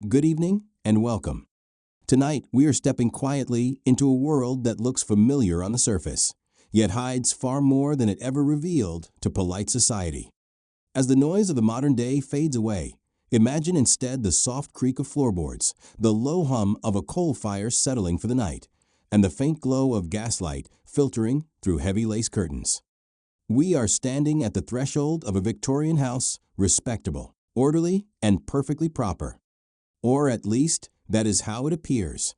Good evening and welcome. Tonight, we are stepping quietly into a world that looks familiar on the surface, yet hides far more than it ever revealed to polite society. As the noise of the modern day fades away, imagine instead the soft creak of floorboards, the low hum of a coal fire settling for the night, and the faint glow of gaslight filtering through heavy lace curtains. We are standing at the threshold of a Victorian house, respectable, orderly, and perfectly proper. Or at least, that is how it appears.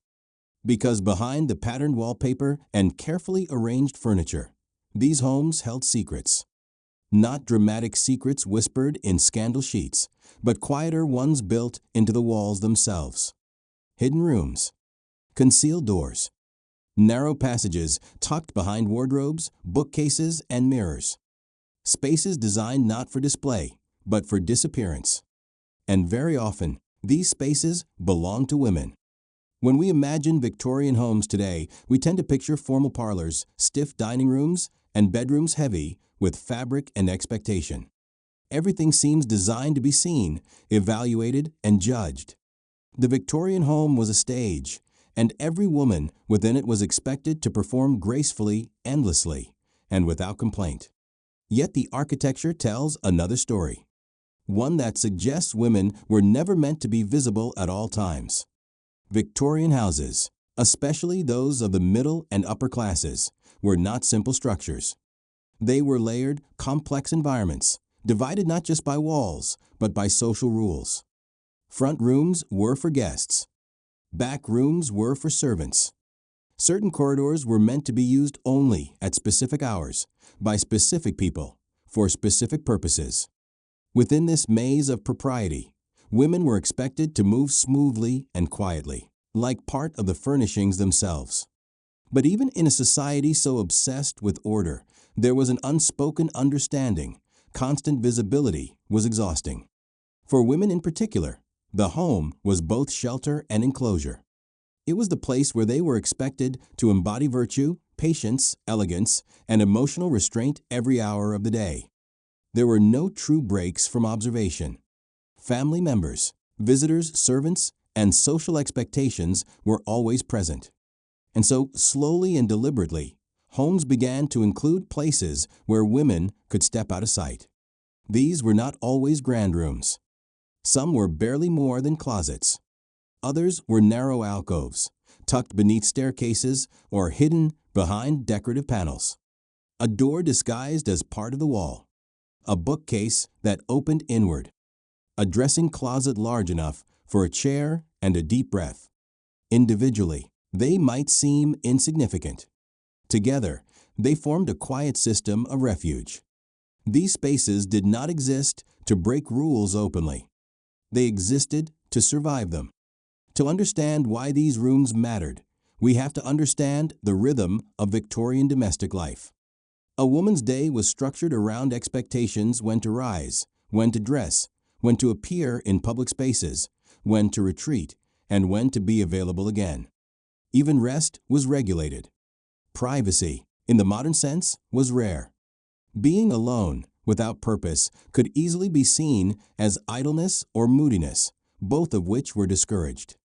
Because behind the patterned wallpaper and carefully arranged furniture, these homes held secrets. Not dramatic secrets whispered in scandal sheets, but quieter ones built into the walls themselves. Hidden rooms, concealed doors, narrow passages tucked behind wardrobes, bookcases, and mirrors. Spaces designed not for display, but for disappearance. And very often, these spaces belong to women. When we imagine Victorian homes today, we tend to picture formal parlors, stiff dining rooms, and bedrooms heavy with fabric and expectation. Everything seems designed to be seen, evaluated, and judged. The Victorian home was a stage, and every woman within it was expected to perform gracefully, endlessly, and without complaint. Yet the architecture tells another story. One that suggests women were never meant to be visible at all times. Victorian houses, especially those of the middle and upper classes, were not simple structures. They were layered, complex environments, divided not just by walls, but by social rules. Front rooms were for guests. Back rooms were for servants. Certain corridors were meant to be used only at specific hours, by specific people, for specific purposes. Within this maze of propriety, women were expected to move smoothly and quietly, like part of the furnishings themselves. But even in a society so obsessed with order, there was an unspoken understanding. Constant visibility was exhausting. For women in particular, the home was both shelter and enclosure. It was the place where they were expected to embody virtue, patience, elegance, and emotional restraint every hour of the day. There were no true breaks from observation. Family members, visitors, servants, and social expectations were always present. And so, slowly and deliberately, homes began to include places where women could step out of sight. These were not always grand rooms. Some were barely more than closets. Others were narrow alcoves, tucked beneath staircases or hidden behind decorative panels. A door disguised as part of the wall. A bookcase that opened inward. A dressing closet large enough for a chair and a deep breath. Individually, they might seem insignificant. Together, they formed a quiet system of refuge. These spaces did not exist to break rules openly. They existed to survive them. To understand why these rooms mattered, we have to understand the rhythm of Victorian domestic life. A woman's day was structured around expectations: when to rise, when to dress, when to appear in public spaces, when to retreat, and when to be available again. Even rest was regulated. Privacy, in the modern sense, was rare. Being alone, without purpose, could easily be seen as idleness or moodiness, both of which were discouraged.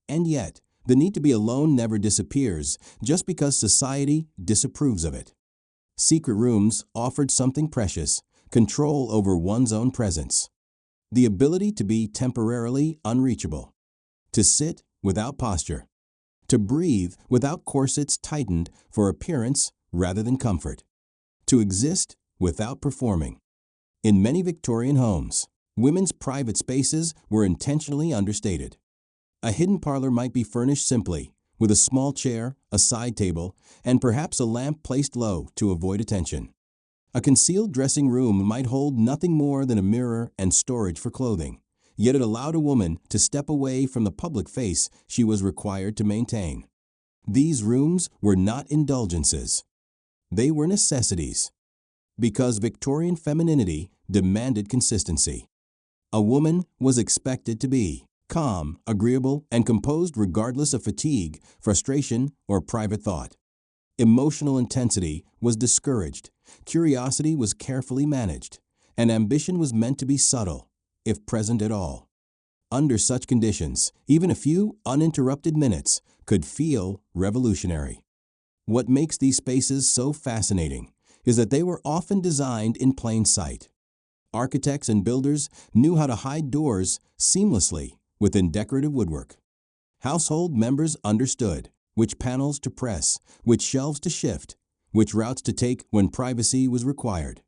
And yet, the need to be alone never disappears just because society disapproves of it. Secret rooms offered something precious: control over one's own presence. The ability to be temporarily unreachable. To sit without posture. To breathe without corsets tightened for appearance rather than comfort. To exist without performing. In many Victorian homes, women's private spaces were intentionally understated. A hidden parlor might be furnished simply, with a small chair, a side table, and perhaps a lamp placed low to avoid attention. A concealed dressing room might hold nothing more than a mirror and storage for clothing, yet it allowed a woman to step away from the public face she was required to maintain. These rooms were not indulgences. They were necessities. Because Victorian femininity demanded consistency. A woman was expected to be calm, agreeable, and composed regardless of fatigue, frustration, or private thought. Emotional intensity was discouraged, curiosity was carefully managed, and ambition was meant to be subtle, if present at all. Under such conditions, even a few uninterrupted minutes could feel revolutionary. What makes these spaces so fascinating is that they were often designed in plain sight. Architects and builders knew how to hide doors seamlessly within decorative woodwork. Household members understood which panels to press, which shelves to shift, which routes to take when privacy was required.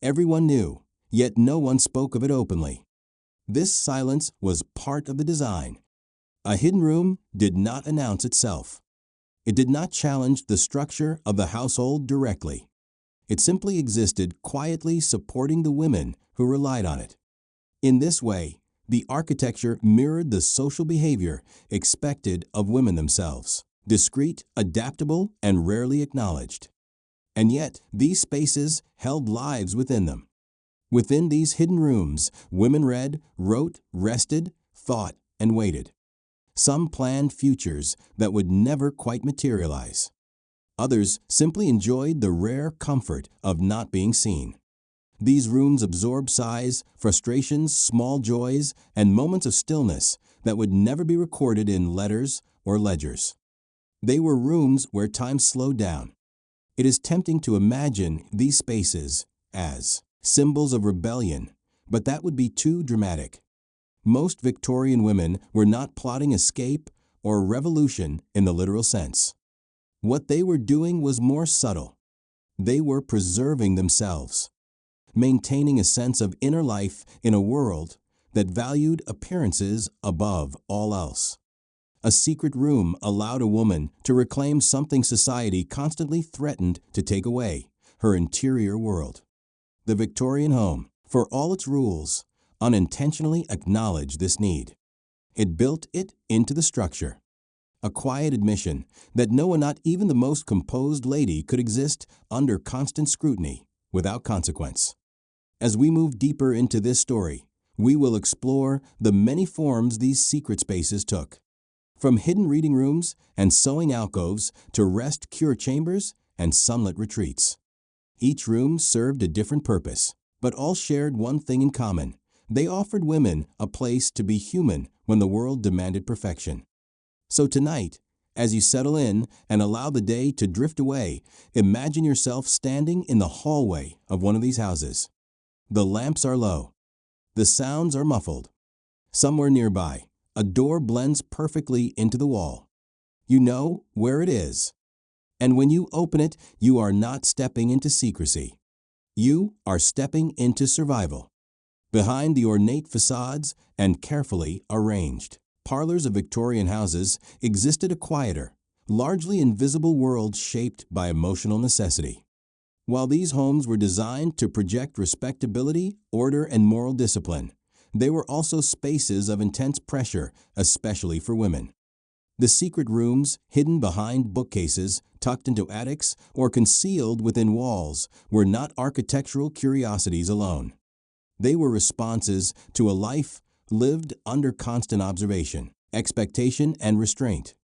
Everyone knew, yet no one spoke of it openly. This silence was part of the design. A hidden room did not announce itself. It did not challenge the structure of the household directly. It simply existed, quietly supporting the women who relied on it. In this way, the architecture mirrored the social behavior expected of women themselves: discreet, adaptable, and rarely acknowledged. And yet, these spaces held lives within them. Within these hidden rooms, women read, wrote, rested, thought, and waited. Some planned futures that would never quite materialize. Others simply enjoyed the rare comfort of not being seen. These rooms absorbed sighs, frustrations, small joys, and moments of stillness that would never be recorded in letters or ledgers. They were rooms where time slowed down. It is tempting to imagine these spaces as symbols of rebellion, but that would be too dramatic. Most Victorian women were not plotting escape or revolution in the literal sense. What they were doing was more subtle. They were preserving themselves, maintaining a sense of inner life in a world that valued appearances above all else. A secret room allowed a woman to reclaim something society constantly threatened to take away: her interior world. The Victorian home, for all its rules, unintentionally acknowledged this need. It built it into the structure. A quiet admission that no one, not even the most composed lady, could exist under constant scrutiny without consequence. As we move deeper into this story, we will explore the many forms these secret spaces took. From hidden reading rooms and sewing alcoves to rest cure chambers and sunlit retreats. Each room served a different purpose, but all shared one thing in common: they offered women a place to be human when the world demanded perfection. So tonight, as you settle in and allow the day to drift away, imagine yourself standing in the hallway of one of these houses. The lamps are low. The sounds are muffled. Somewhere nearby, a door blends perfectly into the wall. You know where it is. And when you open it, you are not stepping into secrecy. You are stepping into survival. Behind the ornate facades and carefully arranged parlors of Victorian houses existed a quieter, largely invisible world shaped by emotional necessity. While these homes were designed to project respectability, order, and moral discipline, they were also spaces of intense pressure, especially for women. The secret rooms, hidden behind bookcases, tucked into attics, or concealed within walls, were not architectural curiosities alone. They were responses to a life lived under constant observation, expectation, and restraint.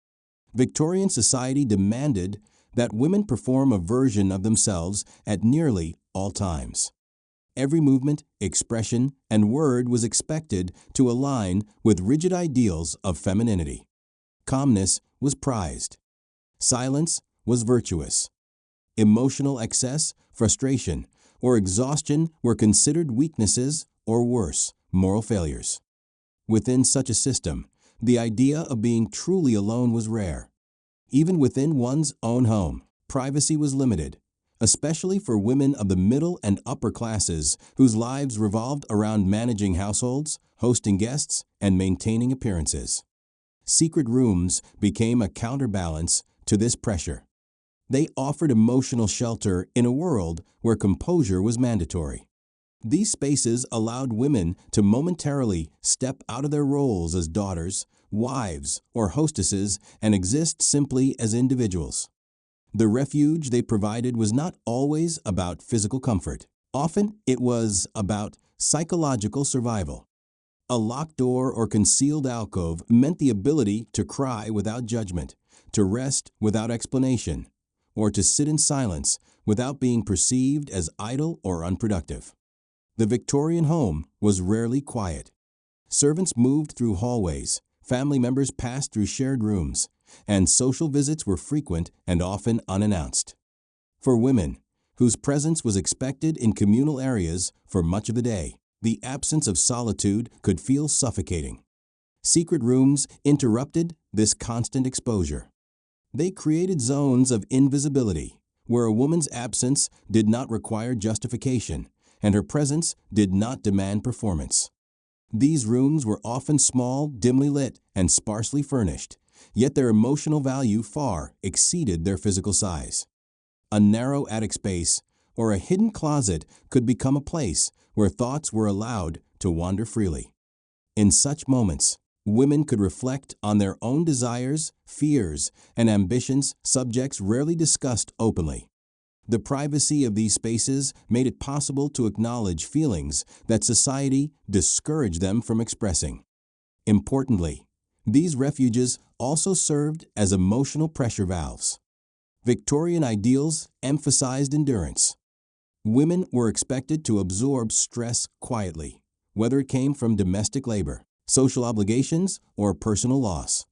Victorian society demanded that women perform a version of themselves at nearly all times. Every movement, expression, and word was expected to align with rigid ideals of femininity. Calmness was prized. Silence was virtuous. Emotional excess, frustration, or exhaustion were considered weaknesses or worse, moral failures. Within such a system, the idea of being truly alone was rare. Even within one's own home, privacy was limited, especially for women of the middle and upper classes whose lives revolved around managing households, hosting guests, and maintaining appearances. Secret rooms became a counterbalance to this pressure. They offered emotional shelter in a world where composure was mandatory. These spaces allowed women to momentarily step out of their roles as daughters, wives, or hostesses and exist simply as individuals. The refuge they provided was not always about physical comfort. Often it was about psychological survival. A locked door or concealed alcove meant the ability to cry without judgment, to rest without explanation, or to sit in silence without being perceived as idle or unproductive. The Victorian home was rarely quiet. Servants moved through hallways, family members passed through shared rooms, and social visits were frequent and often unannounced. For women, whose presence was expected in communal areas for much of the day, the absence of solitude could feel suffocating. Secret rooms interrupted this constant exposure. They created zones of invisibility, where a woman's absence did not require justification, and her presence did not demand performance. These rooms were often small, dimly lit, and sparsely furnished, yet their emotional value far exceeded their physical size. A narrow attic space or a hidden closet could become a place where thoughts were allowed to wander freely. In such moments, women could reflect on their own desires, fears, and ambitions, subjects rarely discussed openly. The privacy of these spaces made it possible to acknowledge feelings that society discouraged them from expressing. Importantly, these refuges also served as emotional pressure valves. Victorian ideals emphasized endurance. Women were expected to absorb stress quietly, whether it came from domestic labor, social obligations, or personal loss.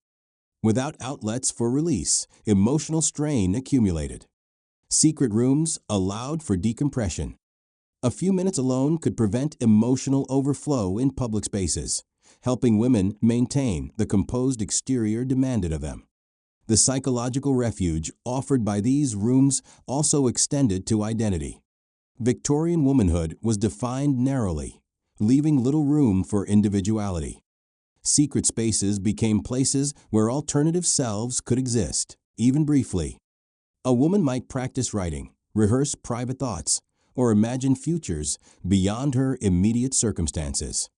Without outlets for release, emotional strain accumulated. Secret rooms allowed for decompression. A few minutes alone could prevent emotional overflow in public spaces, helping women maintain the composed exterior demanded of them. The psychological refuge offered by these rooms also extended to identity. Victorian womanhood was defined narrowly, leaving little room for individuality. Secret spaces became places where alternative selves could exist, even briefly. A woman might practice writing, rehearse private thoughts, or imagine futures beyond her immediate circumstances.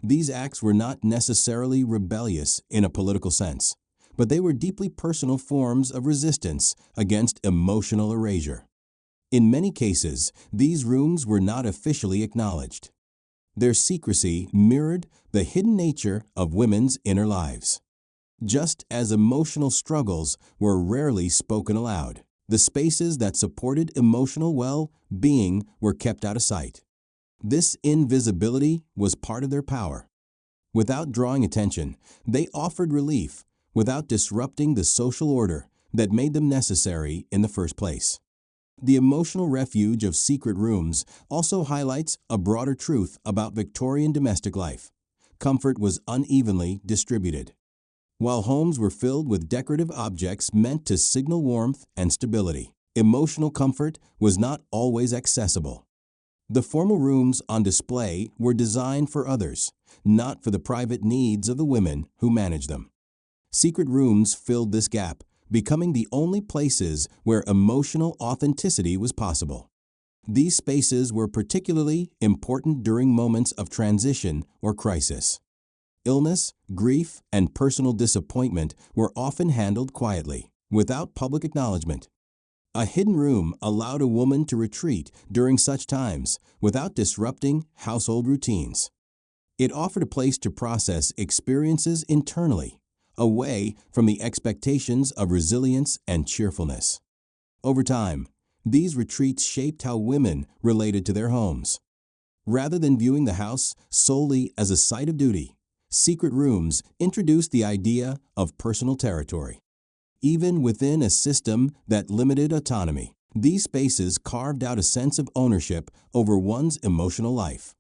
These acts were not necessarily rebellious in a political sense, but they were deeply personal forms of resistance against emotional erasure. In many cases, these rooms were not officially acknowledged. Their secrecy mirrored the hidden nature of women's inner lives. Just as emotional struggles were rarely spoken aloud, the spaces that supported emotional well-being were kept out of sight. This invisibility was part of their power. Without drawing attention, they offered relief without disrupting the social order that made them necessary in the first place. The emotional refuge of secret rooms also highlights a broader truth about Victorian domestic life. Comfort was unevenly distributed. While homes were filled with decorative objects meant to signal warmth and stability, emotional comfort was not always accessible. The formal rooms on display were designed for others, not for the private needs of the women who managed them. Secret rooms filled this gap, becoming the only places where emotional authenticity was possible. These spaces were particularly important during moments of transition or crisis. Illness, grief, and personal disappointment were often handled quietly, without public acknowledgement. A hidden room allowed a woman to retreat during such times without disrupting household routines. It offered a place to process experiences internally, away from the expectations of resilience and cheerfulness. Over time, these retreats shaped how women related to their homes. Rather than viewing the house solely as a site of duty, secret rooms introduced the idea of personal territory. Even within a system that limited autonomy, these spaces carved out a sense of ownership over one's emotional life.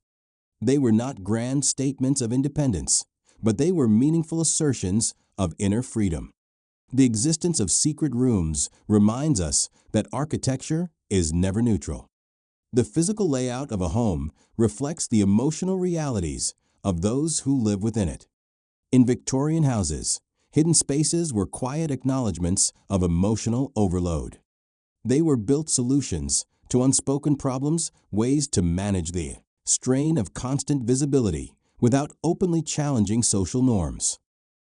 They were not grand statements of independence, but they were meaningful assertions of inner freedom. The existence of secret rooms reminds us that architecture is never neutral. The physical layout of a home reflects the emotional realities of those who live within it. In Victorian houses, hidden spaces were quiet acknowledgments of emotional overload. They were built solutions to unspoken problems, ways to manage the strain of constant visibility without openly challenging social norms.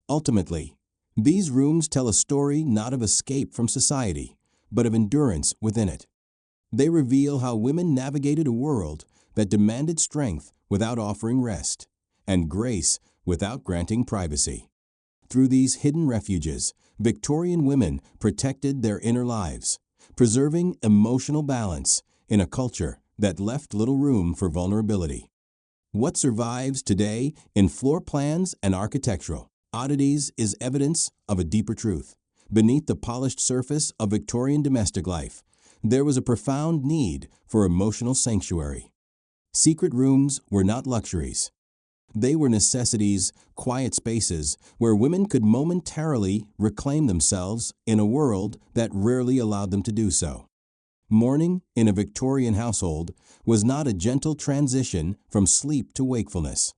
Ultimately, these rooms tell a story not of escape from society, but of endurance within it. They reveal how women navigated a world that demanded strength without offering rest, and grace without granting privacy. Through these hidden refuges, Victorian women protected their inner lives, preserving emotional balance in a culture that left little room for vulnerability. What survives today in floor plans and architectural oddities is evidence of a deeper truth. Beneath the polished surface of Victorian domestic life, there was a profound need for emotional sanctuary. Secret rooms were not luxuries. They were necessities, quiet spaces where women could momentarily reclaim themselves in a world that rarely allowed them to do so. Mourning in a Victorian household was not a gentle transition from sleep to wakefulness.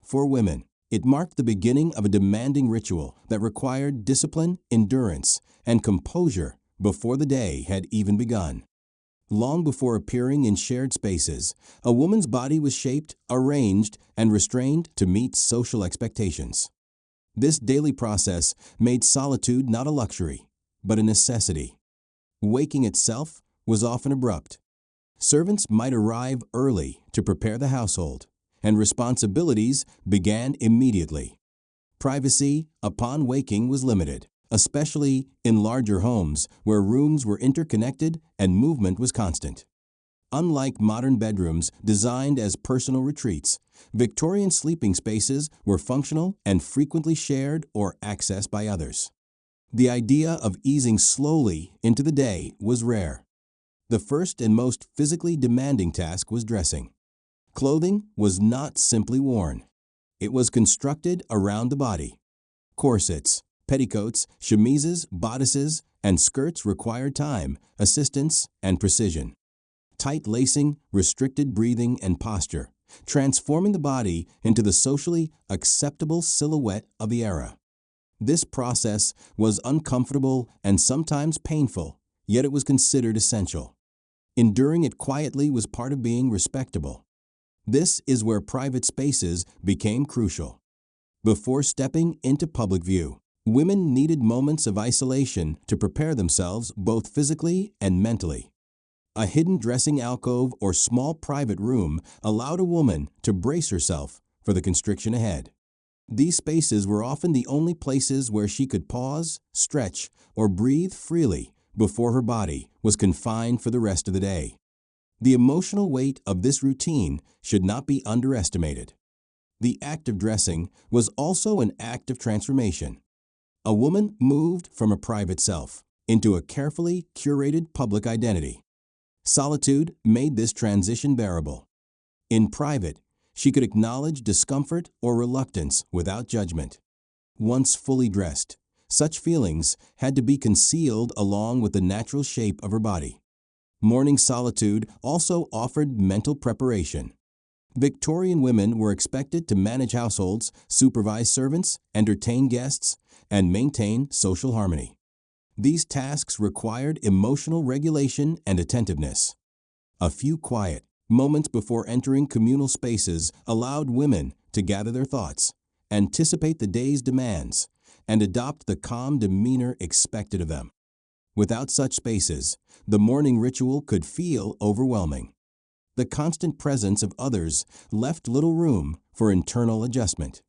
For women, it marked the beginning of a demanding ritual that required discipline, endurance, and composure before the day had even begun. Long before appearing in shared spaces, a woman's body was shaped, arranged, and restrained to meet social expectations. This daily process made solitude not a luxury, but a necessity. Waking itself was often abrupt. Servants might arrive early to prepare the household, and responsibilities began immediately. Privacy upon waking was limited, especially in larger homes where rooms were interconnected and movement was constant. Unlike modern bedrooms designed as personal retreats, Victorian sleeping spaces were functional and frequently shared or accessed by others. The idea of easing slowly into the day was rare. The first and most physically demanding task was dressing. Clothing was not simply worn. It was constructed around the body. Corsets, petticoats, chemises, bodices, and skirts required time, assistance, and precision. Tight lacing restricted breathing and posture, transforming the body into the socially acceptable silhouette of the era. This process was uncomfortable and sometimes painful, yet it was considered essential. Enduring it quietly was part of being respectable. This is where private spaces became crucial. Before stepping into public view, women needed moments of isolation to prepare themselves both physically and mentally. A hidden dressing alcove or small private room allowed a woman to brace herself for the constriction ahead. These spaces were often the only places where she could pause, stretch, or breathe freely before her body was confined for the rest of the day. The emotional weight of this routine should not be underestimated. The act of dressing was also an act of transformation. A woman moved from a private self into a carefully curated public identity. Solitude made this transition bearable. In private, she could acknowledge discomfort or reluctance without judgment. Once fully dressed, such feelings had to be concealed along with the natural shape of her body. Morning solitude also offered mental preparation. Victorian women were expected to manage households, supervise servants, entertain guests, and maintain social harmony. These tasks required emotional regulation and attentiveness. A few quiet moments before entering communal spaces allowed women to gather their thoughts, anticipate the day's demands, and adopt the calm demeanor expected of them. Without such spaces, the morning ritual could feel overwhelming. The constant presence of others left little room for internal adjustment.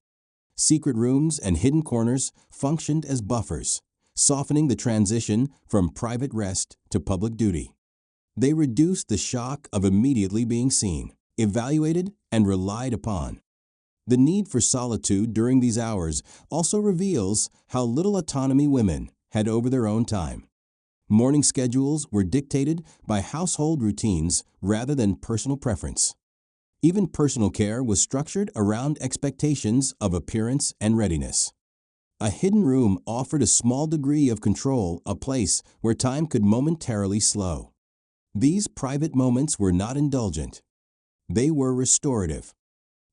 Secret rooms and hidden corners functioned as buffers, softening the transition from private rest to public duty. They reduced the shock of immediately being seen, evaluated, and relied upon. The need for solitude during these hours also reveals how little autonomy women had over their own time. Morning schedules were dictated by household routines rather than personal preference. Even personal care was structured around expectations of appearance and readiness. A hidden room offered a small degree of control, a place where time could momentarily slow. These private moments were not indulgent. They were restorative.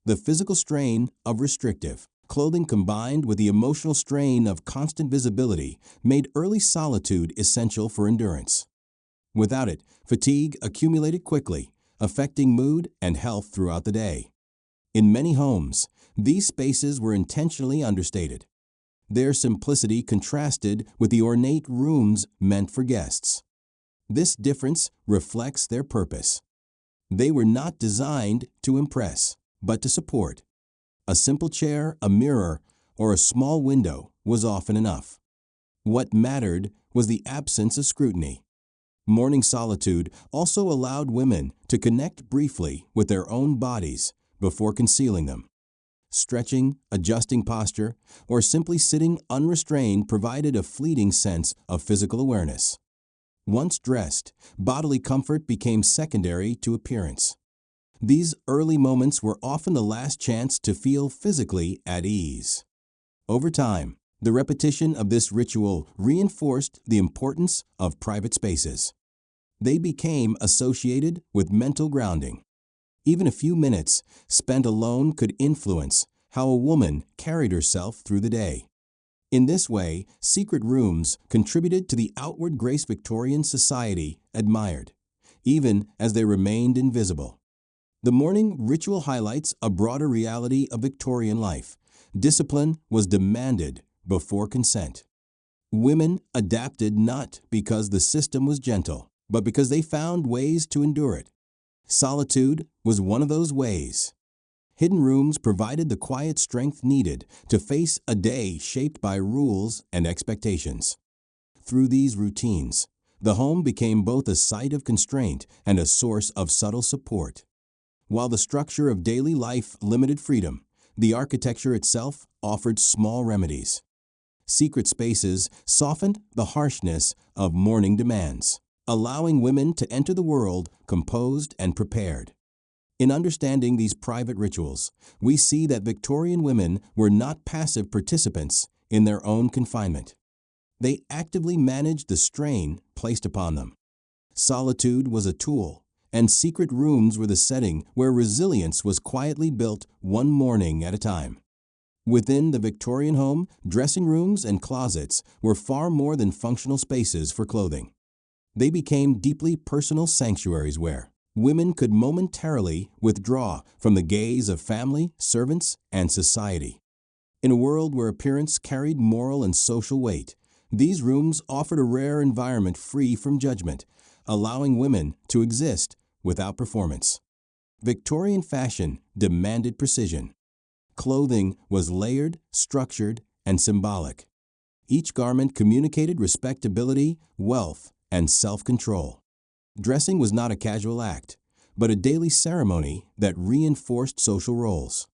The physical strain of restrictive clothing combined with the emotional strain of constant visibility made early solitude essential for endurance. Without it, fatigue accumulated quickly, affecting mood and health throughout the day. In many homes, these spaces were intentionally understated. Their simplicity contrasted with the ornate rooms meant for guests. This difference reflects their purpose. They were not designed to impress, but to support. A simple chair, a mirror, or a small window was often enough. What mattered was the absence of scrutiny. Morning solitude also allowed women to connect briefly with their own bodies before concealing them. Stretching, adjusting posture, or simply sitting unrestrained provided a fleeting sense of physical awareness. Once dressed, bodily comfort became secondary to appearance. These early moments were often the last chance to feel physically at ease. Over time, the repetition of this ritual reinforced the importance of private spaces. They became associated with mental grounding. Even a few minutes spent alone could influence how a woman carried herself through the day. In this way, secret rooms contributed to the outward grace Victorian society admired, even as they remained invisible. The morning ritual highlights a broader reality of Victorian life. Discipline was demanded before consent. Women adapted not because the system was gentle, but because they found ways to endure it. Solitude was one of those ways. Hidden rooms provided the quiet strength needed to face a day shaped by rules and expectations. Through these routines, the home became both a site of constraint and a source of subtle support. While the structure of daily life limited freedom, the architecture itself offered small remedies. Secret spaces softened the harshness of morning demands, allowing women to enter the world composed and prepared. In understanding these private rituals, we see that Victorian women were not passive participants in their own confinement. They actively managed the strain placed upon them. Solitude was a tool, and secret rooms were the setting where resilience was quietly built one morning at a time. Within the Victorian home, dressing rooms and closets were far more than functional spaces for clothing. They became deeply personal sanctuaries where women could momentarily withdraw from the gaze of family, servants, and society. In a world where appearance carried moral and social weight, these rooms offered a rare environment free from judgment, allowing women to exist without performance. Victorian fashion demanded precision. Clothing was layered, structured, and symbolic. Each garment communicated respectability, wealth, and self-control. Dressing was not a casual act, but a daily ceremony that reinforced social roles.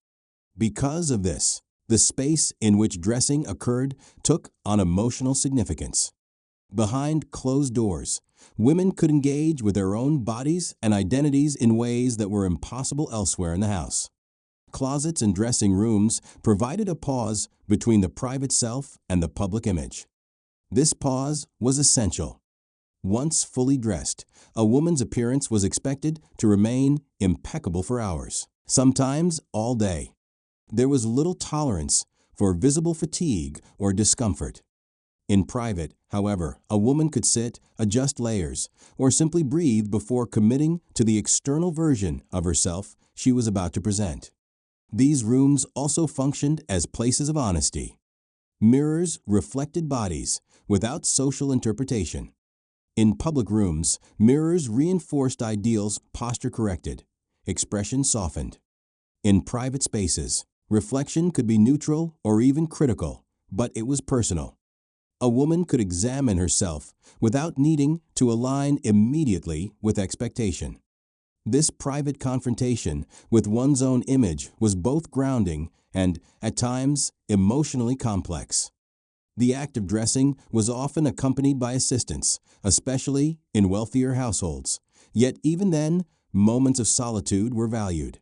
Because of this, the space in which dressing occurred took on emotional significance. Behind closed doors, women could engage with their own bodies and identities in ways that were impossible elsewhere in the house. Closets and dressing rooms provided a pause between the private self and the public image. This pause was essential. Once fully dressed, a woman's appearance was expected to remain impeccable for hours, sometimes all day. There was little tolerance for visible fatigue or discomfort. In private, however, a woman could sit, adjust layers, or simply breathe before committing to the external version of herself she was about to present. These rooms also functioned as places of honesty. Mirrors reflected bodies without social interpretation. In public rooms, mirrors reinforced ideals, posture corrected, expression softened. In private spaces, reflection could be neutral or even critical, but it was personal. A woman could examine herself without needing to align immediately with expectation. This private confrontation with one's own image was both grounding and, at times, emotionally complex. The act of dressing was often accompanied by assistance, especially in wealthier households. Yet even then, moments of solitude were valued.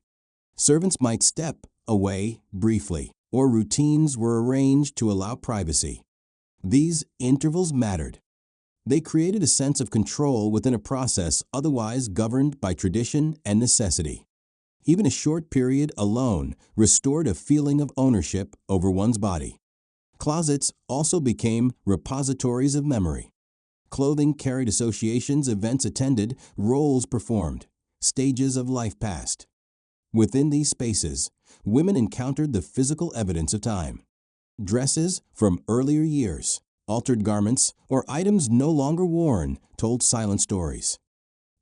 Servants might step away briefly, or routines were arranged to allow privacy. These intervals mattered. They created a sense of control within a process otherwise governed by tradition and necessity. Even a short period alone restored a feeling of ownership over one's body. Closets also became repositories of memory. Clothing carried associations, events attended, roles performed, stages of life passed. Within these spaces, women encountered the physical evidence of time. Dresses from earlier years, altered garments, or items no longer worn told silent stories.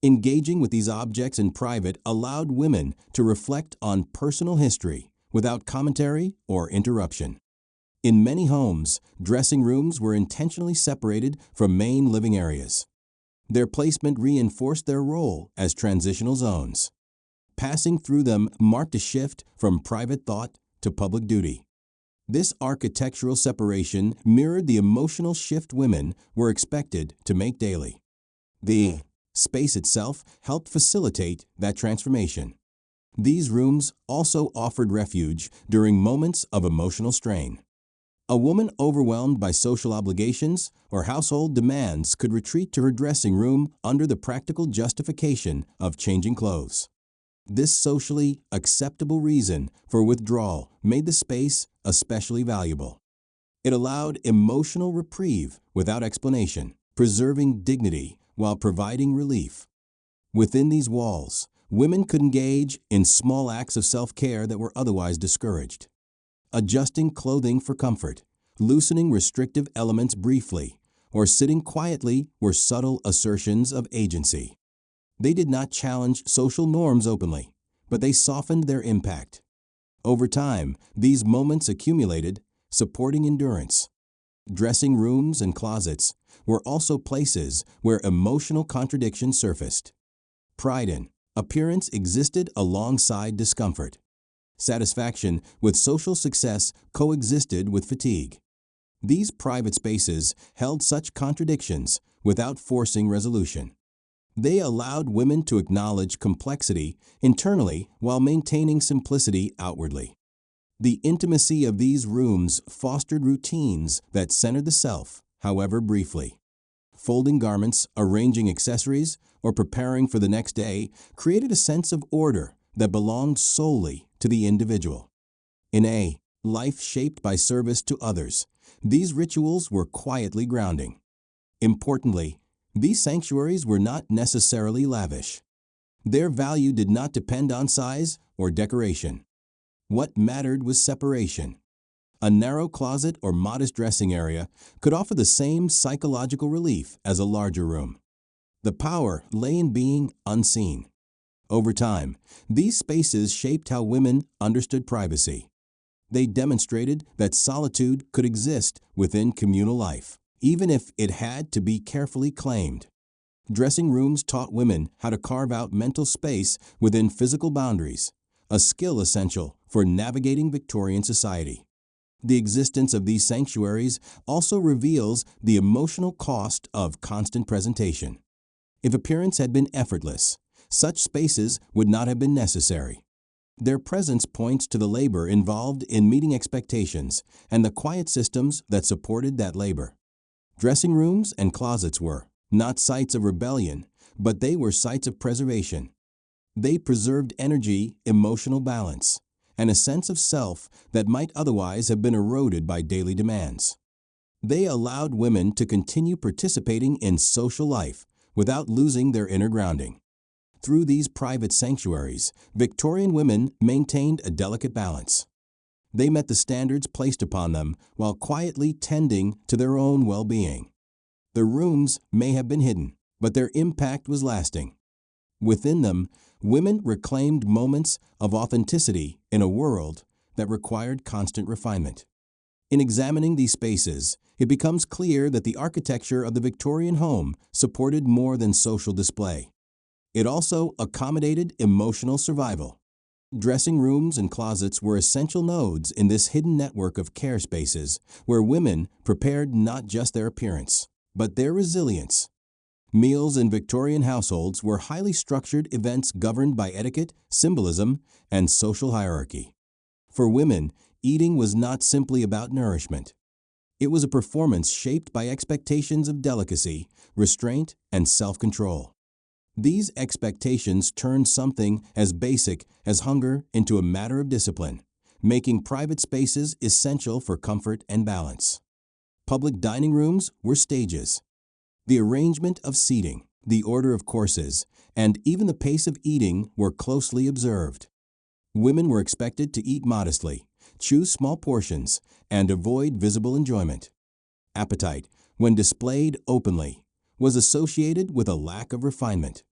Engaging with these objects in private allowed women to reflect on personal history without commentary or interruption. In many homes, dressing rooms were intentionally separated from main living areas. Their placement reinforced their role as transitional zones. Passing through them marked a shift from private thought to public duty. This architectural separation mirrored the emotional shift women were expected to make daily. The space itself helped facilitate that transformation. These rooms also offered refuge during moments of emotional strain. A woman overwhelmed by social obligations or household demands could retreat to her dressing room under the practical justification of changing clothes. This socially acceptable reason for withdrawal made the space especially valuable. It allowed emotional reprieve without explanation, preserving dignity while providing relief. Within these walls, women could engage in small acts of self-care that were otherwise discouraged. Adjusting clothing for comfort, loosening restrictive elements briefly, or sitting quietly were subtle assertions of agency. They did not challenge social norms openly, but they softened their impact. Over time, these moments accumulated, supporting endurance. Dressing rooms and closets were also places where emotional contradiction surfaced. Pride in appearance existed alongside discomfort. Satisfaction with social success coexisted with fatigue. These private spaces held such contradictions without forcing resolution. They allowed women to acknowledge complexity internally while maintaining simplicity outwardly. The intimacy of these rooms fostered routines that centered the self, however briefly. Folding garments, arranging accessories, or preparing for the next day created a sense of order that belonged solely to the individual. In a life shaped by service to others, these rituals were quietly grounding. Importantly, these sanctuaries were not necessarily lavish. Their value did not depend on size or decoration. What mattered was separation. A narrow closet or modest dressing area could offer the same psychological relief as a larger room. The power lay in being unseen. Over time, these spaces shaped how women understood privacy. They demonstrated that solitude could exist within communal life, even if it had to be carefully claimed. Dressing rooms taught women how to carve out mental space within physical boundaries, a skill essential for navigating Victorian society. The existence of these sanctuaries also reveals the emotional cost of constant presentation. If appearance had been effortless, such spaces would not have been necessary. Their presence points to the labor involved in meeting expectations and the quiet systems that supported that labor. Dressing rooms and closets were not sites of rebellion, but they were sites of preservation. They preserved energy, emotional balance, and a sense of self that might otherwise have been eroded by daily demands. They allowed women to continue participating in social life without losing their inner grounding. Through these private sanctuaries, Victorian women maintained a delicate balance. They met the standards placed upon them while quietly tending to their own well-being. The rooms may have been hidden, but their impact was lasting. Within them, women reclaimed moments of authenticity in a world that required constant refinement. In examining these spaces, it becomes clear that the architecture of the Victorian home supported more than social display. It also accommodated emotional survival. Dressing rooms and closets were essential nodes in this hidden network of care spaces where women prepared not just their appearance, but their resilience. Meals in Victorian households were highly structured events governed by etiquette, symbolism, and social hierarchy. For women, eating was not simply about nourishment. It was a performance shaped by expectations of delicacy, restraint, and self-control. These expectations turned something as basic as hunger into a matter of discipline, making private spaces essential for comfort and balance. Public dining rooms were stages. The arrangement of seating, the order of courses, and even the pace of eating were closely observed. Women were expected to eat modestly, choose small portions, and avoid visible enjoyment. Appetite, when displayed openly, was associated with a lack of refinement.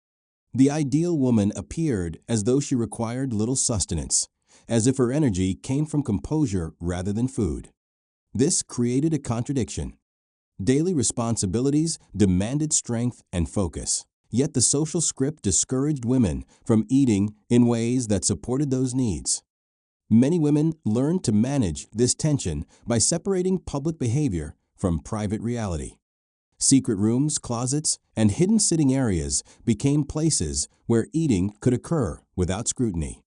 The ideal woman appeared as though she required little sustenance, as if her energy came from composure rather than food. This created a contradiction. Daily responsibilities demanded strength and focus, Yet the social script discouraged women from eating in ways that supported those needs. Many women learned to manage this tension by separating public behavior from private reality. Secret rooms, closets, and hidden sitting areas became places where eating could occur without scrutiny.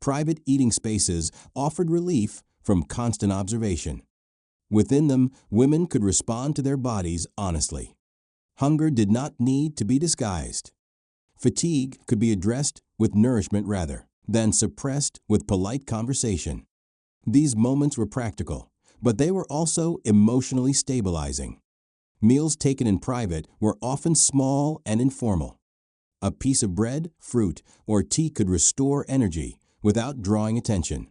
Private eating spaces offered relief from constant observation. Within them, women could respond to their bodies honestly. Hunger did not need to be disguised. Fatigue could be addressed with nourishment rather than suppressed with polite conversation. These moments were practical, but they were also emotionally stabilizing. Meals taken in private were often small and informal. A piece of bread, fruit, or tea could restore energy without drawing attention.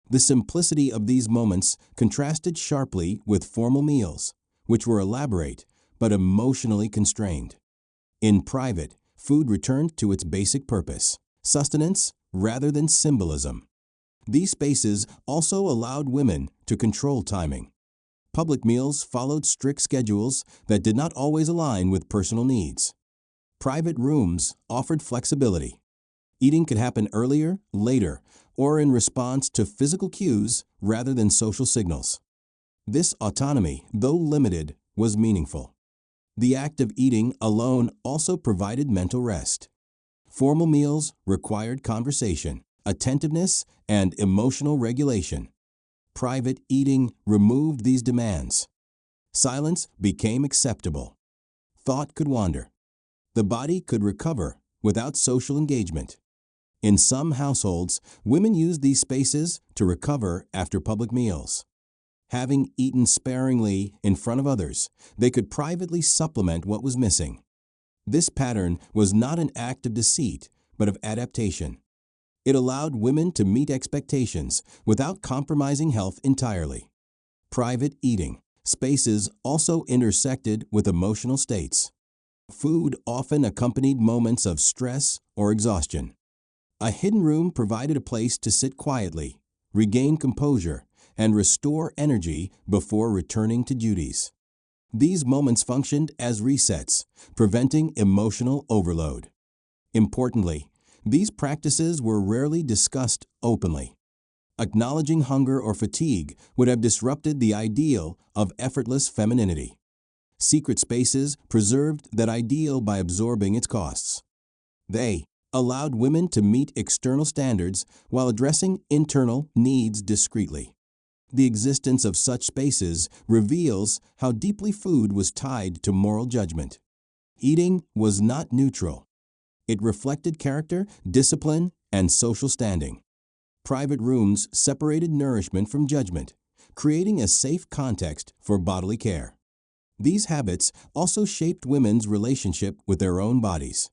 The simplicity of these moments contrasted sharply with formal meals, which were elaborate but emotionally constrained. In private, food returned to its basic purpose, sustenance rather than symbolism. These spaces also allowed women to control timing. Public meals followed strict schedules that did not always align with personal needs. Private rooms offered flexibility. Eating could happen earlier, later, or in response to physical cues rather than social signals. This autonomy, though limited, was meaningful. The act of eating alone also provided mental rest. Formal meals required conversation, attentiveness, and emotional regulation. Private eating removed these demands. Silence became acceptable. Thought could wander. The body could recover without social engagement. In some households, women used these spaces to recover after public meals. Having eaten sparingly in front of others, they could privately supplement what was missing. This pattern was not an act of deceit, but of adaptation. It allowed women to meet expectations without compromising health entirely. Private eating spaces also intersected with emotional states. Food often accompanied moments of stress or exhaustion. A hidden room provided a place to sit quietly, regain composure, and restore energy before returning to duties. These moments functioned as resets, preventing emotional overload. Importantly, these practices were rarely discussed openly. Acknowledging hunger or fatigue would have disrupted the ideal of effortless femininity. Secret spaces preserved that ideal by absorbing its costs. They allowed women to meet external standards while addressing internal needs discreetly. The existence of such spaces reveals how deeply food was tied to moral judgment. Eating was not neutral. It reflected character, discipline, and social standing. Private rooms separated nourishment from judgment, creating a safe context for bodily care. These habits also shaped women's relationship with their own bodies.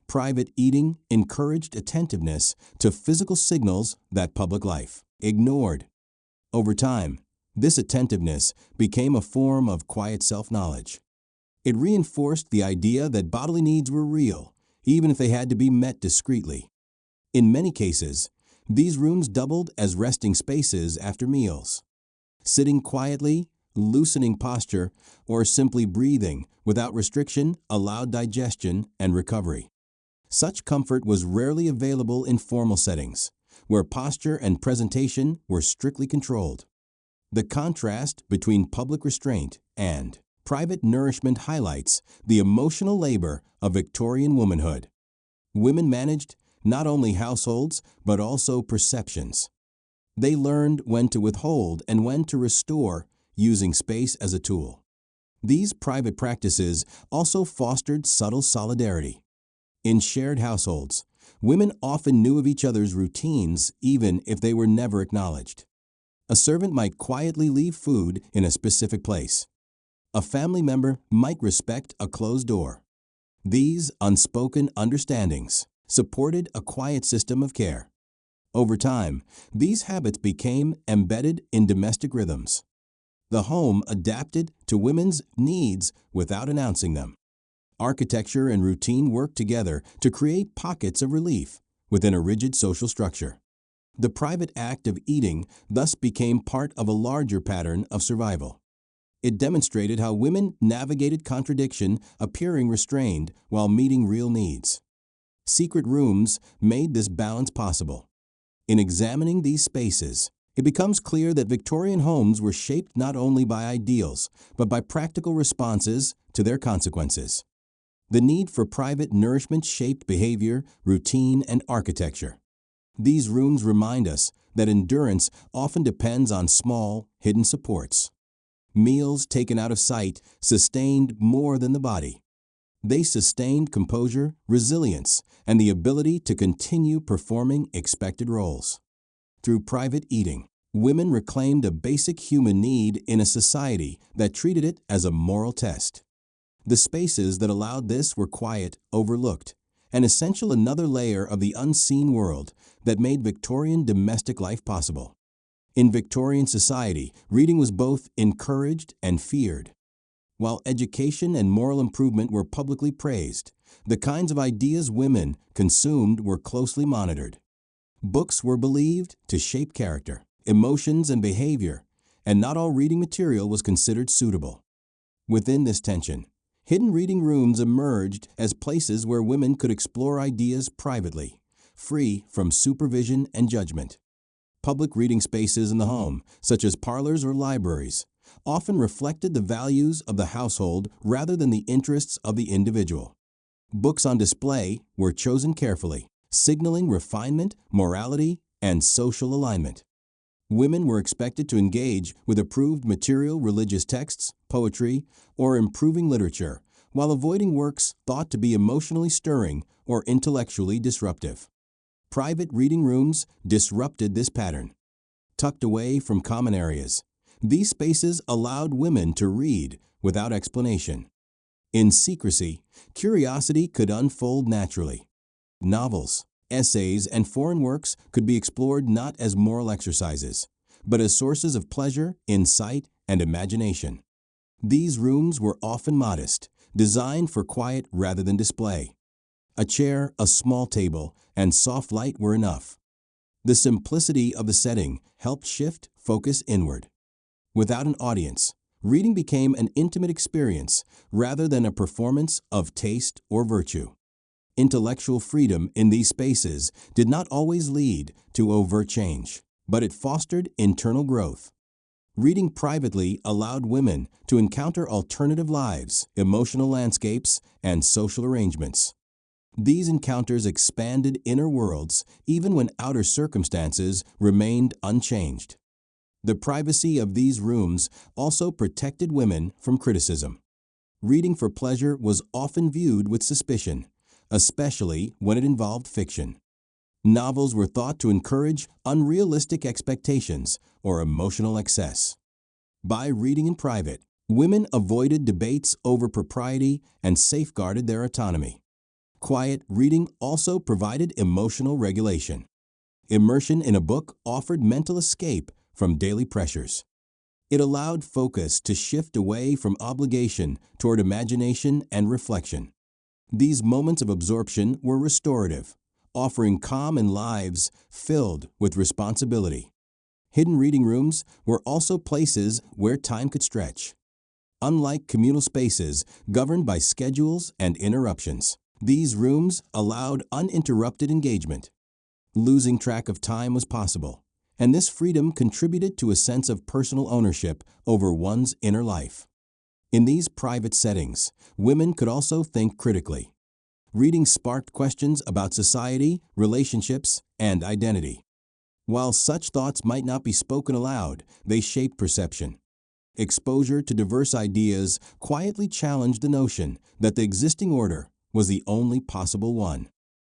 Private eating encouraged attentiveness to physical signals that public life ignored. Over time, this attentiveness became a form of quiet self-knowledge. It reinforced the idea that bodily needs were real, even if they had to be met discreetly. In many cases, these rooms doubled as resting spaces after meals. Sitting quietly, loosening posture, or simply breathing without restriction allowed digestion and recovery. Such comfort was rarely available in formal settings, where posture and presentation were strictly controlled. The contrast between public restraint and private nourishment highlights the emotional labor of Victorian womanhood. Women managed not only households, but also perceptions. They learned when to withhold and when to restore, using space as a tool. These private practices also fostered subtle solidarity. In shared households, women often knew of each other's routines even if they were never acknowledged. A servant might quietly leave food in a specific place. A family member might respect a closed door. These unspoken understandings supported a quiet system of care. Over time, these habits became embedded in domestic rhythms. The home adapted to women's needs without announcing them. Architecture and routine worked together to create pockets of relief within a rigid social structure. The private act of eating thus became part of a larger pattern of survival. It demonstrated how women navigated contradiction, appearing restrained while meeting real needs. Secret rooms made this balance possible. In examining these spaces, it becomes clear that Victorian homes were shaped not only by ideals, but by practical responses to their consequences. The need for private nourishment shaped behavior, routine, and architecture. These rooms remind us that endurance often depends on small, hidden supports. Meals taken out of sight sustained more than the body. They sustained composure, resilience, and the ability to continue performing expected roles. Through private eating, women reclaimed a basic human need in a society that treated it as a moral test. The spaces that allowed this were quiet, overlooked, and essential, another layer of the unseen world that made Victorian domestic life possible. In Victorian society, reading was both encouraged and feared. While education and moral improvement were publicly praised, the kinds of ideas women consumed were closely monitored. Books were believed to shape character, emotions, and behavior, and not all reading material was considered suitable. Within this tension, hidden reading rooms emerged as places where women could explore ideas privately, free from supervision and judgment. Public reading spaces in the home, such as parlors or libraries, often reflected the values of the household rather than the interests of the individual. Books on display were chosen carefully, signaling refinement, morality, and social alignment. Women were expected to engage with approved material, religious texts, poetry, or improving literature, while avoiding works thought to be emotionally stirring or intellectually disruptive. Private reading rooms disrupted this pattern. Tucked away from common areas, these spaces allowed women to read without explanation. In secrecy, curiosity could unfold naturally. Novels, essays, and foreign works could be explored not as moral exercises, but as sources of pleasure, insight, and imagination. These rooms were often modest, designed for quiet rather than display. A chair, a small table, and soft light were enough. The simplicity of the setting helped shift focus inward. Without an audience, reading became an intimate experience rather than a performance of taste or virtue. Intellectual freedom in these spaces did not always lead to overt change, but it fostered internal growth. Reading privately allowed women to encounter alternative lives, emotional landscapes, and social arrangements. These encounters expanded inner worlds even when outer circumstances remained unchanged. The privacy of these rooms also protected women from criticism. Reading for pleasure was often viewed with suspicion, especially when it involved fiction. Novels were thought to encourage unrealistic expectations or emotional excess. By reading in private, women avoided debates over propriety and safeguarded their autonomy. Quiet reading also provided emotional regulation. Immersion in a book offered mental escape from daily pressures. It allowed focus to shift away from obligation toward imagination and reflection. These moments of absorption were restorative, offering calm in lives filled with responsibility. Hidden reading rooms were also places where time could stretch. Unlike communal spaces governed by schedules and interruptions, these rooms allowed uninterrupted engagement. Losing track of time was possible, and this freedom contributed to a sense of personal ownership over one's inner life. In these private settings, women could also think critically. Reading sparked questions about society, relationships, and identity. While such thoughts might not be spoken aloud, they shaped perception. Exposure to diverse ideas quietly challenged the notion that the existing order was the only possible one.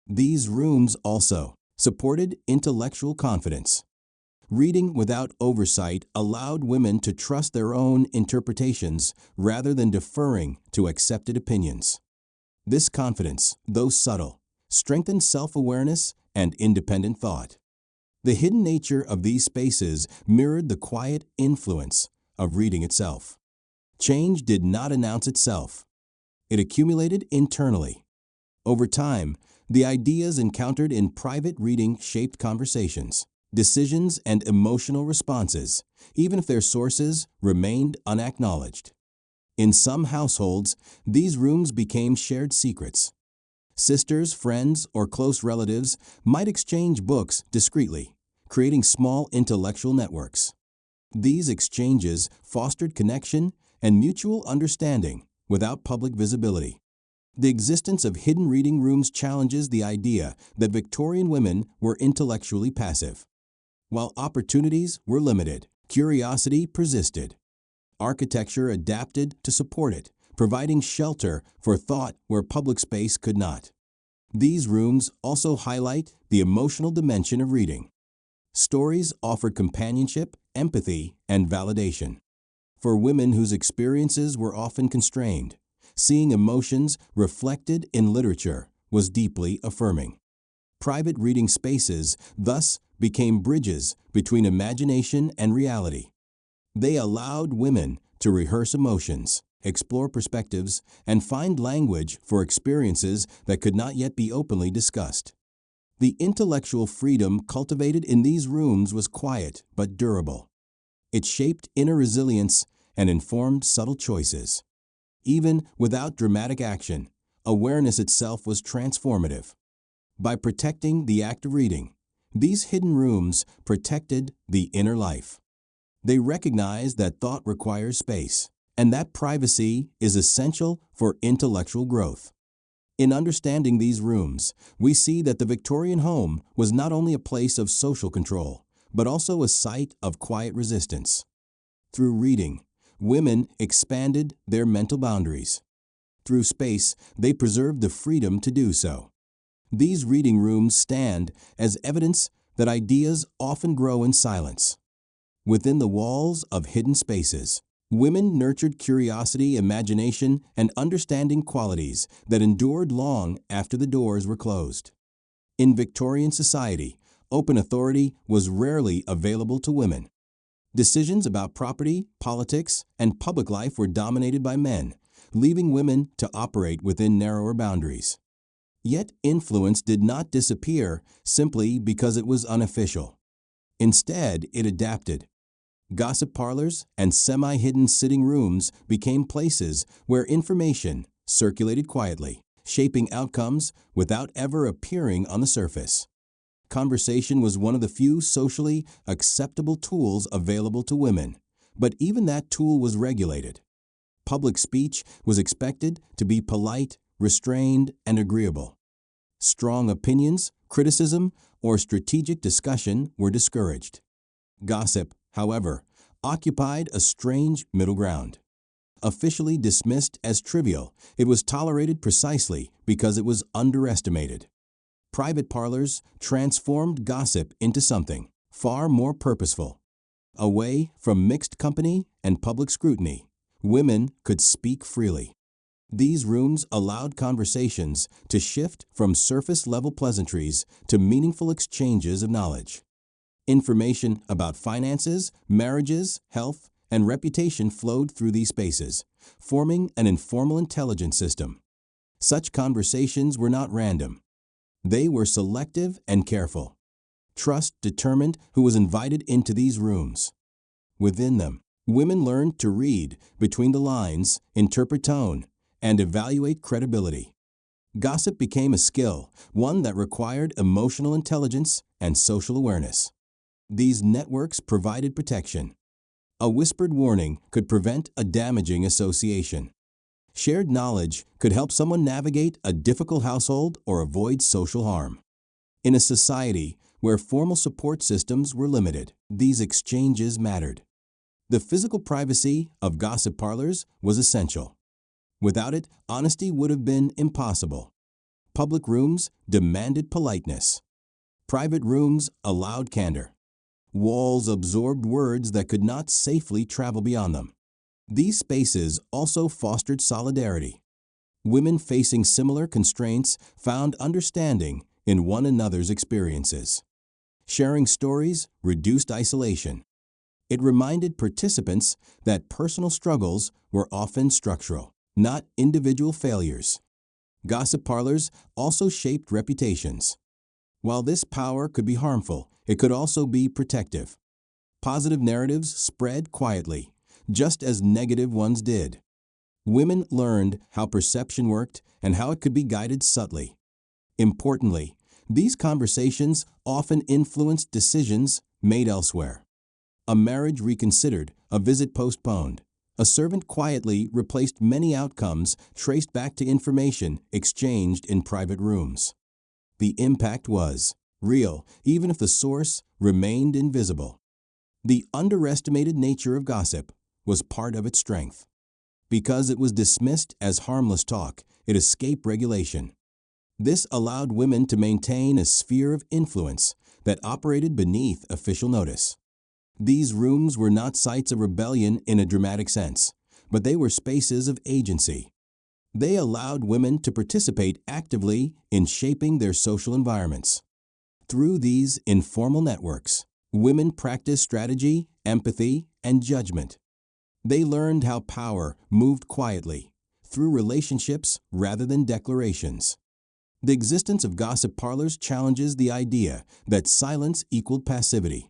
These rooms also supported intellectual confidence. Reading without oversight allowed women to trust their own interpretations rather than deferring to accepted opinions. This confidence, though subtle, strengthened self-awareness and independent thought. The hidden nature of these spaces mirrored the quiet influence of reading itself. Change did not announce itself. It accumulated internally. Over time, the ideas encountered in private reading shaped conversations, decisions, and emotional responses, even if their sources remained unacknowledged. In some households, these rooms became shared secrets. Sisters, friends, or close relatives might exchange books discreetly, creating small intellectual networks. These exchanges fostered connection and mutual understanding without public visibility. The existence of hidden reading rooms challenges the idea that Victorian women were intellectually passive. While opportunities were limited, curiosity persisted. Architecture adapted to support it, providing shelter for thought where public space could not. These rooms also highlight the emotional dimension of reading. Stories offered companionship, empathy, and validation. For women whose experiences were often constrained, seeing emotions reflected in literature was deeply affirming. Private reading spaces thus became bridges between imagination and reality. They allowed women to rehearse emotions, explore perspectives, and find language for experiences that could not yet be openly discussed. The intellectual freedom cultivated in these rooms was quiet but durable. It shaped inner resilience and informed subtle choices. Even without dramatic action, awareness itself was transformative. By protecting the act of reading, these hidden rooms protected the inner life. They recognize that thought requires space, and that privacy is essential for intellectual growth. In understanding these rooms, we see that the Victorian home was not only a place of social control, but also a site of quiet resistance. Through reading, women expanded their mental boundaries. Through space, they preserved the freedom to do so. These reading rooms stand as evidence that ideas often grow in silence. Within the walls of hidden spaces, women nurtured curiosity, imagination, and understanding qualities that endured long after the doors were closed. In Victorian society, open authority was rarely available to women. Decisions about property, politics, and public life were dominated by men, leaving women to operate within narrower boundaries. Yet influence did not disappear simply because it was unofficial. Instead, it adapted. Gossip parlors and semi-hidden sitting rooms became places where information circulated quietly, shaping outcomes without ever appearing on the surface. Conversation was one of the few socially acceptable tools available to women, but even that tool was regulated. Public speech was expected to be polite, restrained, and agreeable. Strong opinions, criticism, or strategic discussion were discouraged. Gossip, however, occupied a strange middle ground. Officially dismissed as trivial, it was tolerated precisely because it was underestimated. Private parlors transformed gossip into something far more purposeful. Away from mixed company and public scrutiny, women could speak freely. These rooms allowed conversations to shift from surface-level pleasantries to meaningful exchanges of knowledge. Information about finances, marriages, health, and reputation flowed through these spaces, forming an informal intelligence system. Such conversations were not random. They were selective and careful. Trust determined who was invited into these rooms. Within them, women learned to read between the lines, interpret tone, and evaluate credibility. Gossip became a skill, one that required emotional intelligence and social awareness. These networks provided protection. A whispered warning could prevent a damaging association. Shared knowledge could help someone navigate a difficult household or avoid social harm. In a society where formal support systems were limited, these exchanges mattered. The physical privacy of gossip parlors was essential. Without it, honesty would have been impossible. Public rooms demanded politeness. Private rooms allowed candor. Walls absorbed words that could not safely travel beyond them. These spaces also fostered solidarity. Women facing similar constraints found understanding in one another's experiences. Sharing stories reduced isolation. It reminded participants that personal struggles were often structural, not individual failures. Gossip parlors also shaped reputations. While this power could be harmful, it could also be protective. Positive narratives spread quietly, just as negative ones did. Women learned how perception worked and how it could be guided subtly. Importantly, these conversations often influenced decisions made elsewhere. A marriage reconsidered, a visit postponed. A servant quietly replaced many outcomes traced back to information exchanged in private rooms. The impact was real, even if the source remained invisible. The underestimated nature of gossip was part of its strength. Because it was dismissed as harmless talk, it escaped regulation. This allowed women to maintain a sphere of influence that operated beneath official notice. These rooms were not sites of rebellion in a dramatic sense, but they were spaces of agency. They allowed women to participate actively in shaping their social environments. Through these informal networks, women practiced strategy, empathy, and judgment. They learned how power moved quietly, through relationships rather than declarations. The existence of gossip parlors challenges the idea that silence equaled passivity.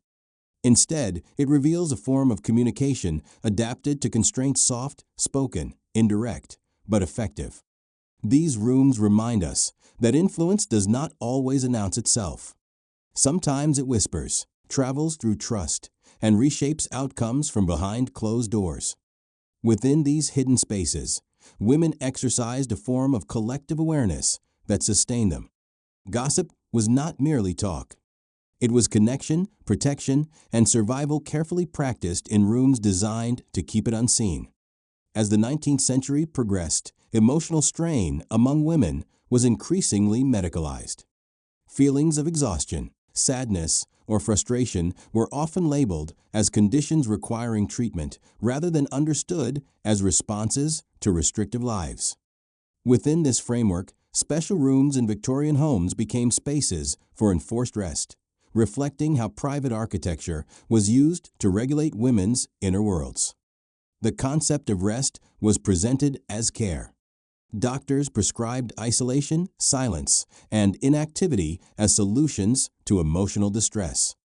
Instead, it reveals a form of communication adapted to constraints soft, spoken, indirect, but effective. These rooms remind us that influence does not always announce itself. Sometimes it whispers, travels through trust, and reshapes outcomes from behind closed doors. Within these hidden spaces, women exercised a form of collective awareness that sustained them. Gossip was not merely talk. It was connection, protection, and survival carefully practiced in rooms designed to keep it unseen. As the 19th century progressed, emotional strain among women was increasingly medicalized. Feelings of exhaustion, sadness, or frustration were often labeled as conditions requiring treatment rather than understood as responses to restrictive lives. Within this framework, special rooms in Victorian homes became spaces for enforced rest, reflecting how private architecture was used to regulate women's inner worlds. The concept of rest was presented as care. Doctors prescribed isolation, silence, and inactivity as solutions to emotional distress.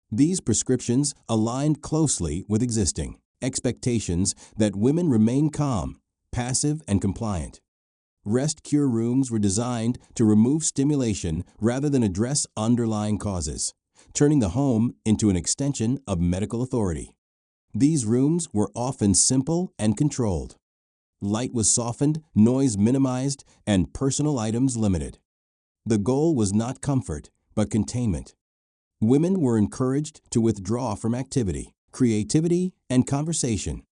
These prescriptions aligned closely with existing expectations that women remain calm, passive, and compliant. Rest cure rooms were designed to remove stimulation rather than address underlying causes, turning the home into an extension of medical authority. These rooms were often simple and controlled. Light was softened, noise minimized, and personal items limited. The goal was not comfort, but containment. Women were encouraged to withdraw from activity, creativity, and conversation.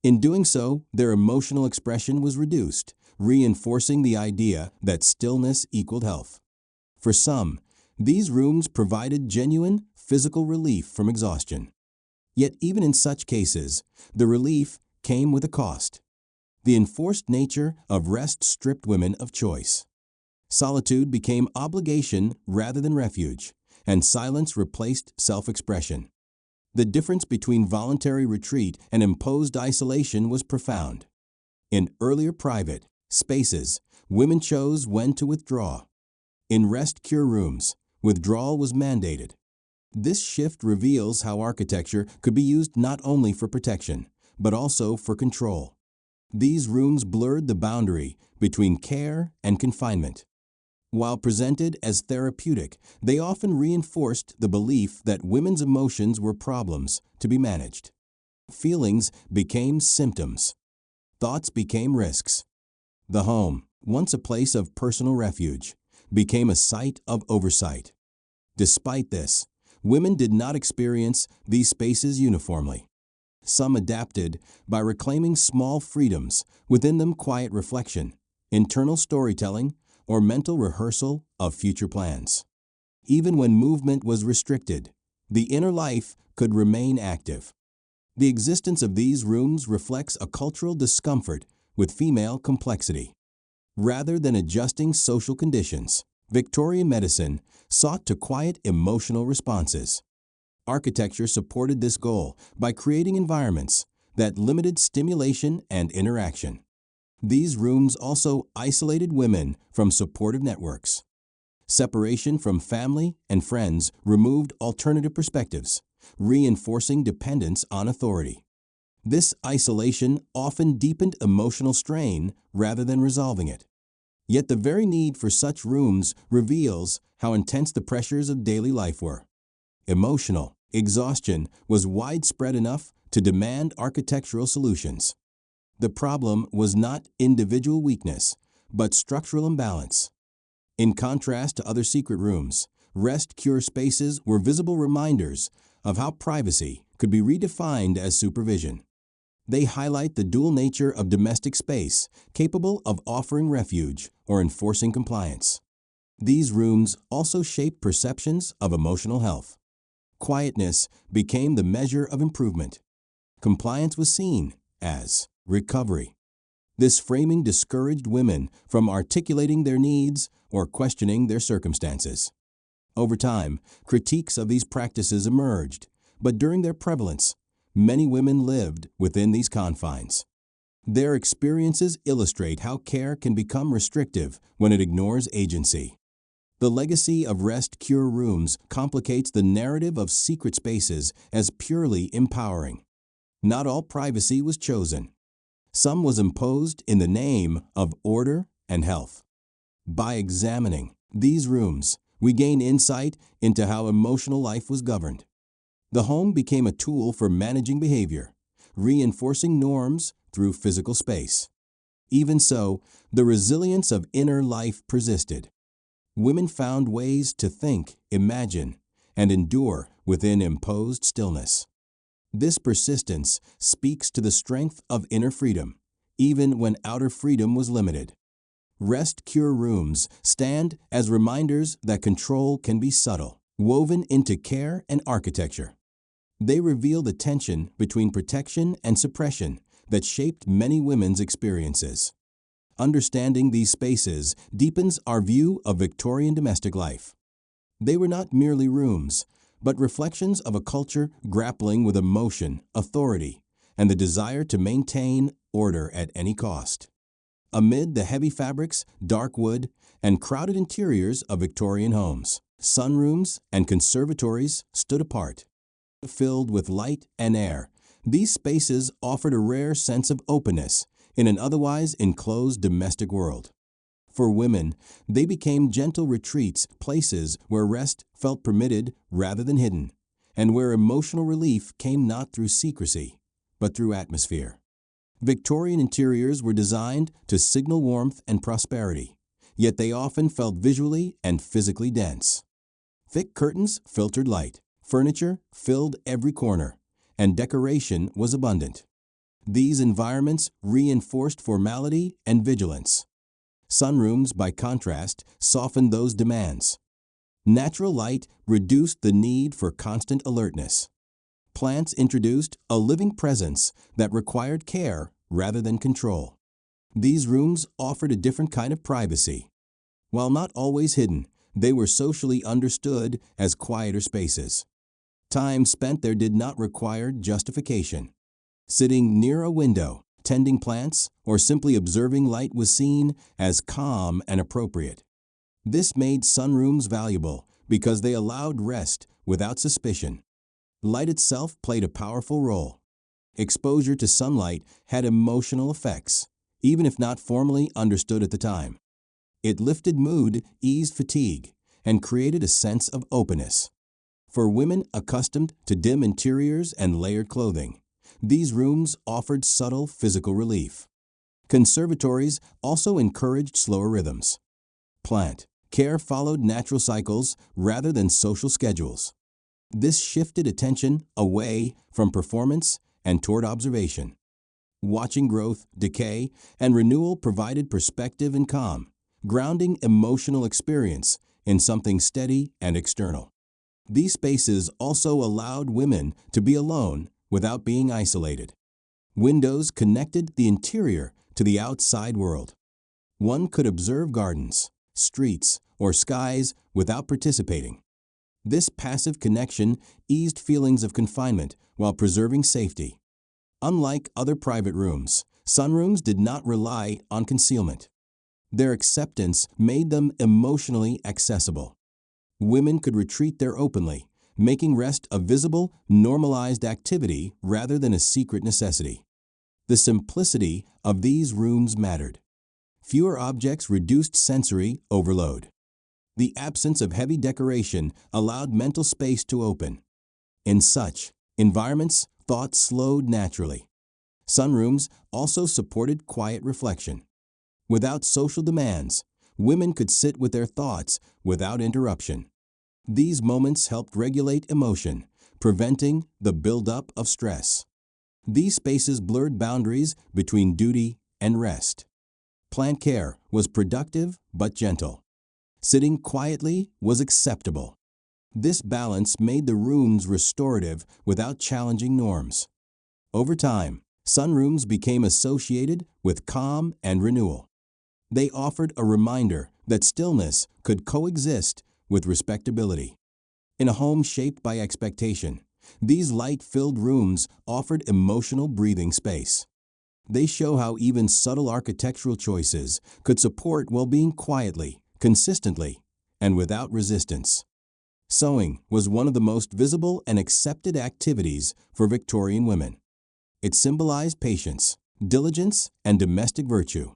In doing so, their emotional expression was reduced, reinforcing the idea that stillness equaled health. For some, these rooms provided genuine physical relief from exhaustion. Yet even in such cases, the relief came with a cost. The enforced nature of rest stripped women of choice. Solitude became obligation rather than refuge, and silence replaced self-expression. The difference between voluntary retreat and imposed isolation was profound. In earlier private spaces, women chose when to withdraw. In rest cure rooms, withdrawal was mandated. This shift reveals how architecture could be used not only for protection, but also for control. These rooms blurred the boundary between care and confinement. While presented as therapeutic, they often reinforced the belief that women's emotions were problems to be managed. Feelings became symptoms. Thoughts became risks. The home, once a place of personal refuge, became a site of oversight. Despite this, women did not experience these spaces uniformly. Some adapted by reclaiming small freedoms, within them quiet reflection, internal storytelling, or mental rehearsal of future plans. Even when movement was restricted, the inner life could remain active. The existence of these rooms reflects a cultural discomfort with female complexity. Rather than adjusting social conditions, Victorian medicine sought to quiet emotional responses. Architecture supported this goal by creating environments that limited stimulation and interaction. These rooms also isolated women from supportive networks. Separation from family and friends removed alternative perspectives, reinforcing dependence on authority. This isolation often deepened emotional strain rather than resolving it. Yet the very need for such rooms reveals how intense the pressures of daily life were. Emotional exhaustion was widespread enough to demand architectural solutions. The problem was not individual weakness, but structural imbalance. In contrast to other secret rooms, rest-cure spaces were visible reminders of how privacy could be redefined as supervision. They highlight the dual nature of domestic space, capable of offering refuge or enforcing compliance. These rooms also shape perceptions of emotional health. Quietness became the measure of improvement. Compliance was seen as recovery. This framing discouraged women from articulating their needs or questioning their circumstances. Over time, critiques of these practices emerged, but during their prevalence, many women lived within these confines. Their experiences illustrate how care can become restrictive when it ignores agency. The legacy of rest-cure rooms complicates the narrative of secret spaces as purely empowering. Not all privacy was chosen. Some was imposed in the name of order and health. By examining these rooms, we gain insight into how emotional life was governed. The home became a tool for managing behavior, reinforcing norms through physical space. Even so, the resilience of inner life persisted. Women found ways to think, imagine, and endure within imposed stillness. This persistence speaks to the strength of inner freedom, even when outer freedom was limited. Rest-cure rooms stand as reminders that control can be subtle, woven into care and architecture. They reveal the tension between protection and suppression that shaped many women's experiences. Understanding these spaces deepens our view of Victorian domestic life. They were not merely rooms, but reflections of a culture grappling with emotion, authority, and the desire to maintain order at any cost. Amid the heavy fabrics, dark wood, and crowded interiors of Victorian homes, sunrooms and conservatories stood apart. Filled with light and air, these spaces offered a rare sense of openness in an otherwise enclosed domestic world. For women, they became gentle retreats, places where rest felt permitted rather than hidden, and where emotional relief came not through secrecy, but through atmosphere. Victorian interiors were designed to signal warmth and prosperity, yet they often felt visually and physically dense. Thick curtains filtered light, furniture filled every corner, and decoration was abundant. These environments reinforced formality and vigilance. Sunrooms, by contrast, softened those demands. Natural light reduced the need for constant alertness. Plants introduced a living presence that required care rather than control. These rooms offered a different kind of privacy. While not always hidden, they were socially understood as quieter spaces. Time spent there did not require justification. Sitting near a window, tending plants, or simply observing light was seen as calm and appropriate. This made sunrooms valuable because they allowed rest without suspicion. Light itself played a powerful role. Exposure to sunlight had emotional effects, even if not formally understood at the time. It lifted mood, eased fatigue, and created a sense of openness. For women accustomed to dim interiors and layered clothing, these rooms offered subtle physical relief. Conservatories also encouraged slower rhythms. Plant care followed natural cycles rather than social schedules. This shifted attention away from performance and toward observation. Watching growth, decay, and renewal provided perspective and calm, grounding emotional experience in something steady and external. These spaces also allowed women to be alone without being isolated. Windows connected the interior to the outside world. One could observe gardens, streets, or skies without participating. This passive connection eased feelings of confinement while preserving safety. Unlike other private rooms, sunrooms did not rely on concealment. Their acceptance made them emotionally accessible. Women could retreat there openly, making rest a visible, normalized activity rather than a secret necessity. The simplicity of these rooms mattered. Fewer objects reduced sensory overload. The absence of heavy decoration allowed mental space to open. In such environments, thought slowed naturally. Sunrooms also supported quiet reflection. Without social demands, women could sit with their thoughts without interruption. These moments helped regulate emotion, preventing the buildup of stress. These spaces blurred boundaries between duty and rest. Plant care was productive but gentle. Sitting quietly was acceptable. This balance made the rooms restorative without challenging norms. Over time, sunrooms became associated with calm and renewal. They offered a reminder that stillness could coexist with respectability. In a home shaped by expectation, these light-filled rooms offered emotional breathing space. They show how even subtle architectural choices could support well-being quietly, consistently, and without resistance. Sewing was one of the most visible and accepted activities for Victorian women. It symbolized patience, diligence, and domestic virtue.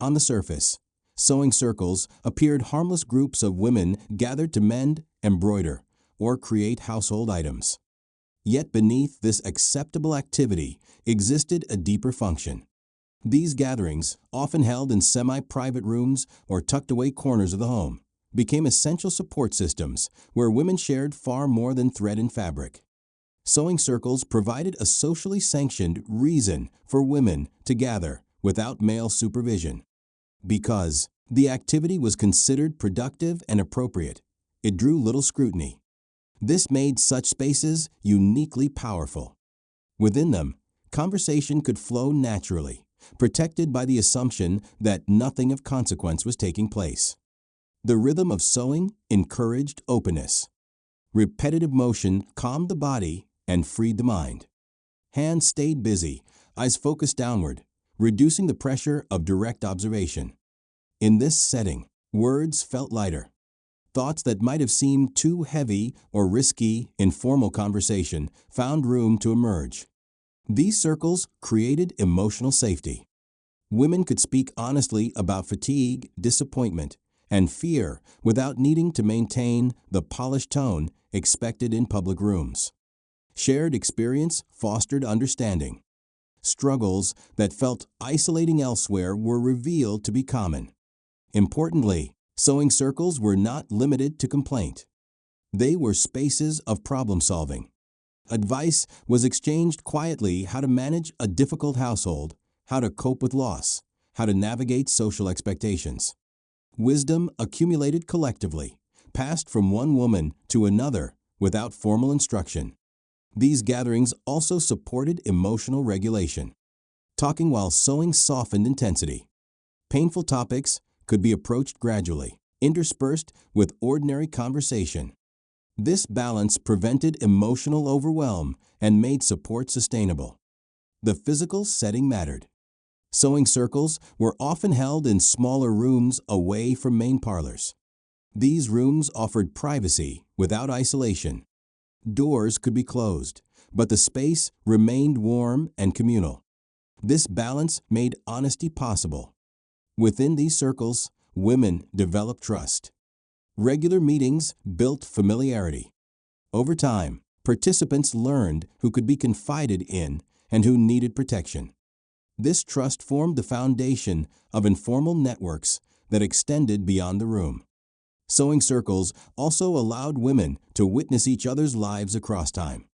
On the surface, sewing circles appeared harmless groups of women gathered to mend, embroider, or create household items. Yet beneath this acceptable activity existed a deeper function. These gatherings, often held in semi-private rooms or tucked-away corners of the home, became essential support systems where women shared far more than thread and fabric. Sewing circles provided a socially sanctioned reason for women to gather without male supervision. Because the activity was considered productive and appropriate, it drew little scrutiny. This made such spaces uniquely powerful. Within them, conversation could flow naturally, protected by the assumption that nothing of consequence was taking place. The rhythm of sewing encouraged openness. Repetitive motion calmed the body and freed the mind. Hands stayed busy, eyes focused downward, reducing the pressure of direct observation. In this setting, words felt lighter. Thoughts that might have seemed too heavy or risky in formal conversation found room to emerge. These circles created emotional safety. Women could speak honestly about fatigue, disappointment, and fear without needing to maintain the polished tone expected in public rooms. Shared experience fostered understanding. Struggles that felt isolating elsewhere were revealed to be common. Importantly, sewing circles were not limited to complaint. They were spaces of problem-solving. Advice was exchanged quietly: how to manage a difficult household, how to cope with loss, how to navigate social expectations. Wisdom accumulated collectively, passed from one woman to another without formal instruction. These gatherings also supported emotional regulation. Talking while sewing softened intensity. Painful topics could be approached gradually, interspersed with ordinary conversation. This balance prevented emotional overwhelm and made support sustainable. The physical setting mattered. Sewing circles were often held in smaller rooms away from main parlors. These rooms offered privacy without isolation. Doors could be closed, but the space remained warm and communal. This balance made honesty possible. Within these circles, women developed trust. Regular meetings built familiarity. Over time, participants learned who could be confided in and who needed protection. This trust formed the foundation of informal networks that extended beyond the room. Sewing circles also allowed women to witness each other's lives across time.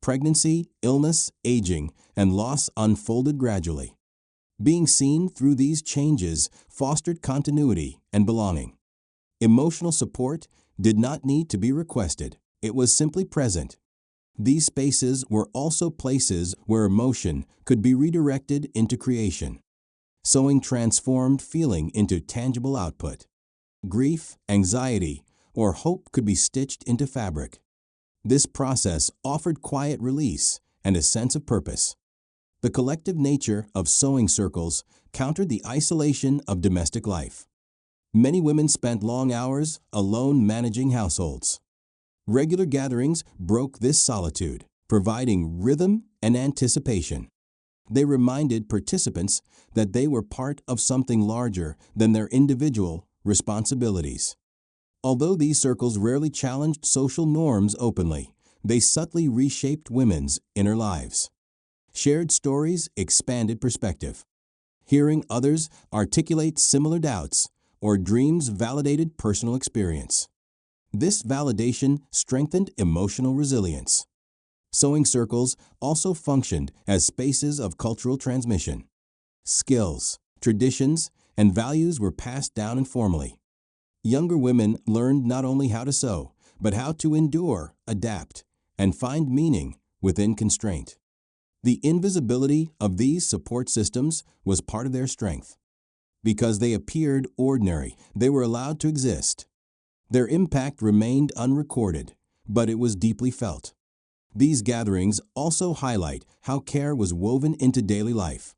Pregnancy, illness, aging, and loss unfolded gradually. Being seen through these changes fostered continuity and belonging. Emotional support did not need to be requested. It was simply present. These spaces were also places where emotion could be redirected into creation. Sewing transformed feeling into tangible output. Grief, anxiety, or hope could be stitched into fabric. This process offered quiet release and a sense of purpose. The collective nature of sewing circles countered the isolation of domestic life. Many women spent long hours alone managing households. Regular gatherings broke this solitude, providing rhythm and anticipation. They reminded participants that they were part of something larger than their individual responsibilities. Although these circles rarely challenged social norms openly, they subtly reshaped women's inner lives. Shared stories expanded perspective. Hearing others articulate similar doubts or dreams validated personal experience. This validation strengthened emotional resilience. Sewing circles also functioned as spaces of cultural transmission. Skills, traditions, and values were passed down informally. Younger women learned not only how to sew, but how to endure, adapt, and find meaning within constraint. The invisibility of these support systems was part of their strength. Because they appeared ordinary, they were allowed to exist. Their impact remained unrecorded, but it was deeply felt. These gatherings also highlight how care was woven into daily life.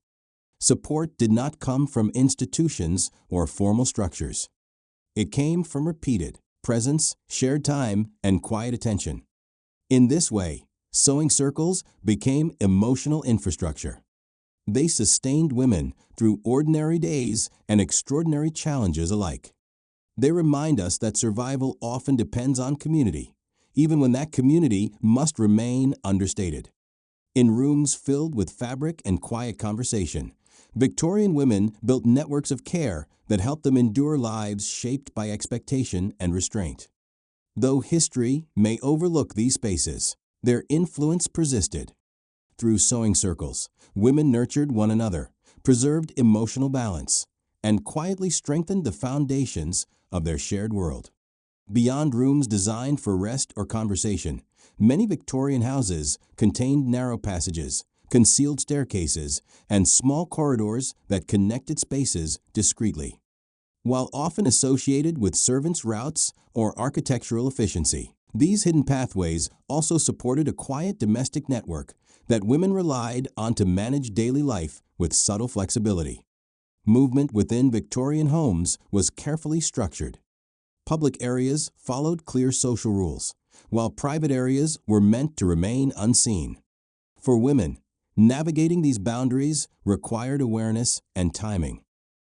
Support did not come from institutions or formal structures. It came from repeated presence, shared time, and quiet attention. In this way, sewing circles became emotional infrastructure. They sustained women through ordinary days and extraordinary challenges alike. They remind us that survival often depends on community, even when that community must remain understated. In rooms filled with fabric and quiet conversation, Victorian women built networks of care that helped them endure lives shaped by expectation and restraint. Though history may overlook these spaces, their influence persisted. Through sewing circles, women nurtured one another, preserved emotional balance, and quietly strengthened the foundations of their shared world. Beyond rooms designed for rest or conversation, many Victorian houses contained narrow passages, concealed staircases, and small corridors that connected spaces discreetly. While often associated with servants' routes or architectural efficiency, these hidden pathways also supported a quiet domestic network that women relied on to manage daily life with subtle flexibility. Movement within Victorian homes was carefully structured. Public areas followed clear social rules, while private areas were meant to remain unseen. For women, navigating these boundaries required awareness and timing.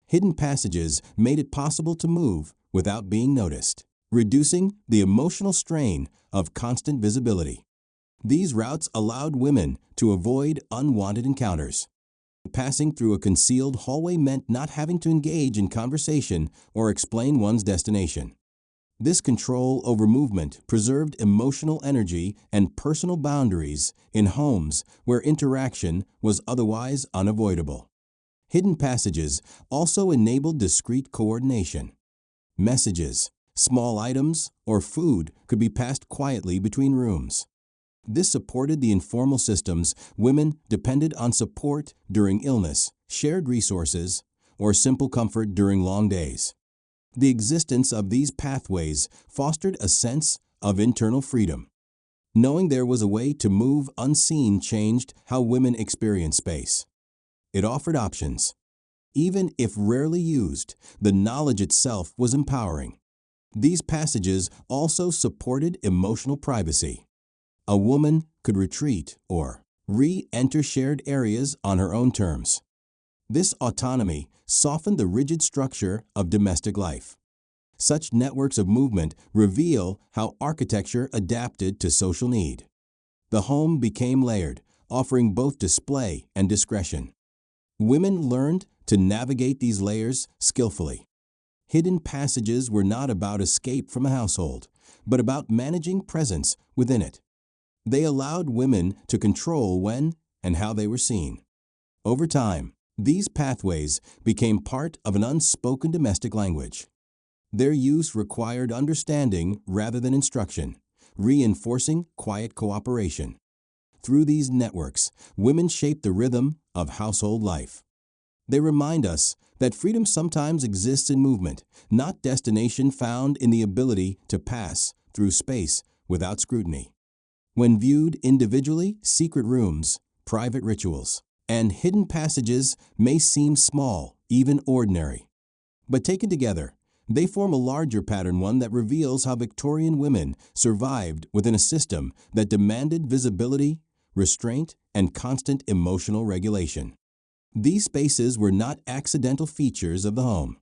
Hidden passages made it possible to move without being noticed, reducing the emotional strain of constant visibility. These routes allowed women to avoid unwanted encounters. Passing through a concealed hallway meant not having to engage in conversation or explain one's destination. This control over movement preserved emotional energy and personal boundaries in homes where interaction was otherwise unavoidable. Hidden passages also enabled discreet coordination. Messages, small items, or food could be passed quietly between rooms. This supported the informal systems women depended on support during illness, shared resources, or simple comfort during long days. The existence of these pathways fostered a sense of internal freedom. Knowing there was a way to move unseen changed how women experienced space. It offered options. Even if rarely used, the knowledge itself was empowering. These passages also supported emotional privacy. A woman could retreat or re-enter shared areas on her own terms. This autonomy softened the rigid structure of domestic life. Such networks of movement reveal how architecture adapted to social need. The home became layered, offering both display and discretion. Women learned to navigate these layers skillfully. Hidden passages were not about escape from a household, but about managing presence within it. They allowed women to control when and how they were seen. Over time, these pathways became part of an unspoken domestic language. Their use required understanding rather than instruction, reinforcing quiet cooperation. Through these networks, women shape the rhythm of household life. They remind us that freedom sometimes exists in movement, not destination found in the ability to pass through space without scrutiny. When viewed individually, secret rooms, private rituals, And hidden passages may seem small, even ordinary. But taken together, they form a larger pattern, one that reveals how Victorian women survived within a system that demanded visibility, restraint, and constant emotional regulation. These spaces were not accidental features of the home.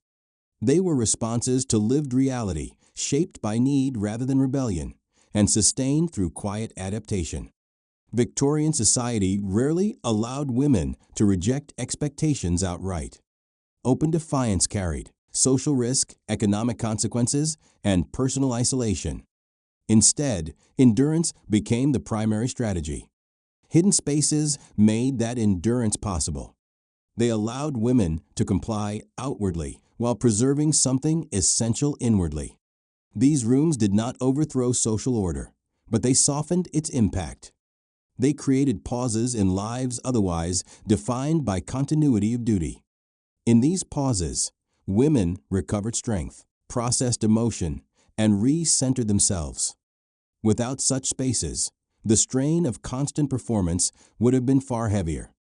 They were responses to lived reality, shaped by need rather than rebellion, and sustained through quiet adaptation. Victorian society rarely allowed women to reject expectations outright. Open defiance carried social risk, economic consequences, and personal isolation. Instead, endurance became the primary strategy. Hidden spaces made that endurance possible. They allowed women to comply outwardly while preserving something essential inwardly. These rooms did not overthrow social order, but they softened its impact. They created pauses in lives otherwise defined by continuity of duty. In these pauses, women recovered strength, processed emotion, and re-centered themselves. Without such spaces, the strain of constant performance would have been far heavier.